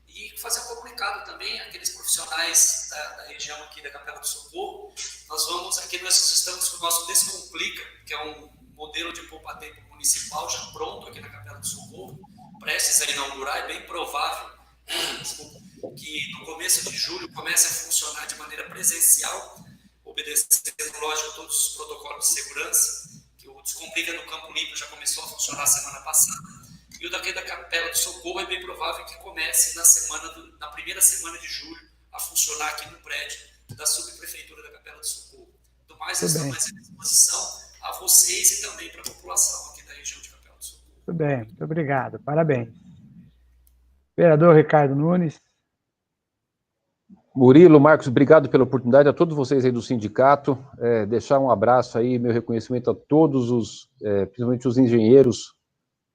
e fazer um comunicado também àqueles profissionais da região aqui da Capela do Socorro. Nós estamos com o nosso Descomplica, que é um modelo de poupa-tempo municipal já pronto aqui na Capela do Socorro, prestes a inaugurar. É bem provável que no começo de julho comece a funcionar de maneira presencial, obedecendo, lógico, todos os protocolos de segurança, que o Descomplica no Campo Limpo já começou a funcionar semana passada. E o daqui da Capela do Socorro é bem provável que comece na primeira semana de julho a funcionar aqui no prédio da subprefeitura da Capela do Socorro. Do mais, estamos à disposição a vocês e também para a população aqui da região de Capela do Socorro. Muito bem, muito obrigado, parabéns. Vereador Ricardo Nunes. Murilo, Marcos, obrigado pela oportunidade, a todos vocês aí do sindicato, deixar um abraço aí, meu reconhecimento a todos principalmente os engenheiros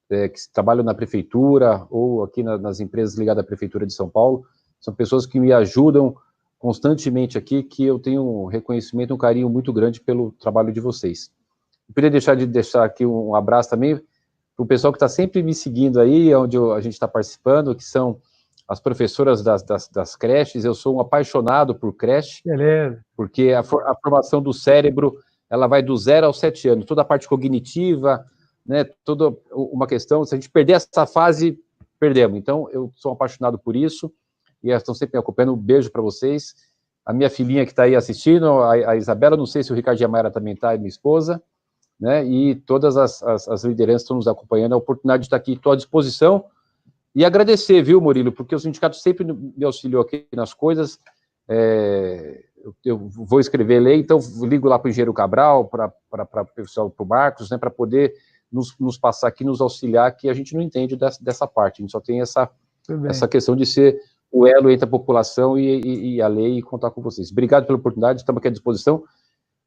que trabalham na prefeitura ou aqui nas empresas ligadas à prefeitura de São Paulo, são pessoas que me ajudam constantemente aqui, que eu tenho um reconhecimento, um carinho muito grande pelo trabalho de vocês. Eu queria deixar aqui um abraço também para o pessoal que está sempre me seguindo aí, onde a gente está participando, que são as professoras das creches. Eu sou um apaixonado por creche, Beleza. porque a formação do cérebro, ela vai do 0 aos 7 anos, toda a parte cognitiva, né, toda uma questão, se a gente perder essa fase, perdemos. Então, eu sou apaixonado por isso, e elas estão sempre me acompanhando. Um beijo para vocês. A minha filhinha que está aí assistindo, a Isabela, não sei se o Ricardo e a Mayra também está, minha esposa, né, e todas as lideranças estão nos acompanhando. A oportunidade de estar aqui, estou à disposição, e agradecer, viu, Murilo, porque o sindicato sempre me auxiliou aqui nas coisas. Eu vou escrever lei, então ligo lá para o engenheiro Cabral, para o pessoal, para o Marcos, né, para poder nos passar aqui, nos auxiliar, que a gente não entende dessa parte, a gente só tem essa questão de ser o elo entre a população e a lei, e contar com vocês. Obrigado pela oportunidade, estamos aqui à disposição.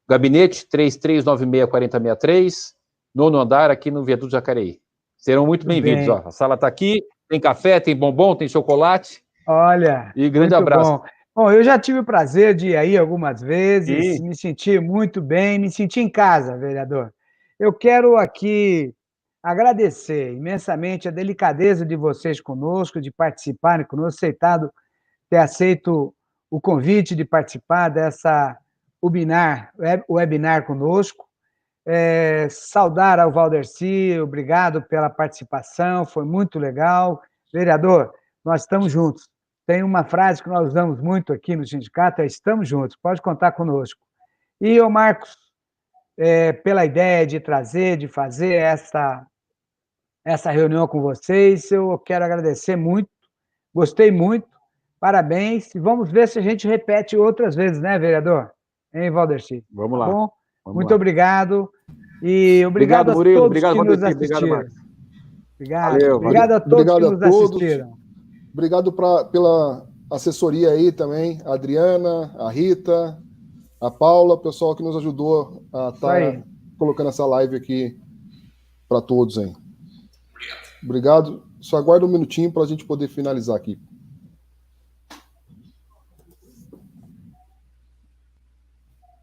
Gabinete 3396-4063, 9º andar, aqui no Viaduto Jacareí. Serão muito bem-vindos. A sala está aqui, tem café, tem bombom, tem chocolate. Olha, e grande abraço. Bom, eu já tive o prazer de ir aí algumas vezes, me senti muito bem, me senti em casa, vereador. Eu quero aqui agradecer imensamente a delicadeza de vocês conosco, de participarem conosco, ter aceito o convite de participar dessa webinar conosco. Saudar ao Valdercy, obrigado pela participação, foi muito legal. Vereador, nós estamos juntos. Tem uma frase que nós usamos muito aqui no sindicato, estamos juntos, pode contar conosco. E o Marcos, pela ideia de trazer, de fazer essa reunião com vocês, eu quero agradecer muito, gostei muito, parabéns, e vamos ver se a gente repete outras vezes, né, vereador? Hein, Valdercy? Vamos lá. Bom? Muito obrigado. E obrigado a Murilo, todos que nos assistiram. Obrigado a todos que nos assistiram. Obrigado pela assessoria aí também, a Adriana, a Rita, a Paula, o pessoal que nos ajudou a estar colocando essa live aqui para todos aí. Obrigado. Só aguarda um minutinho para a gente poder finalizar aqui.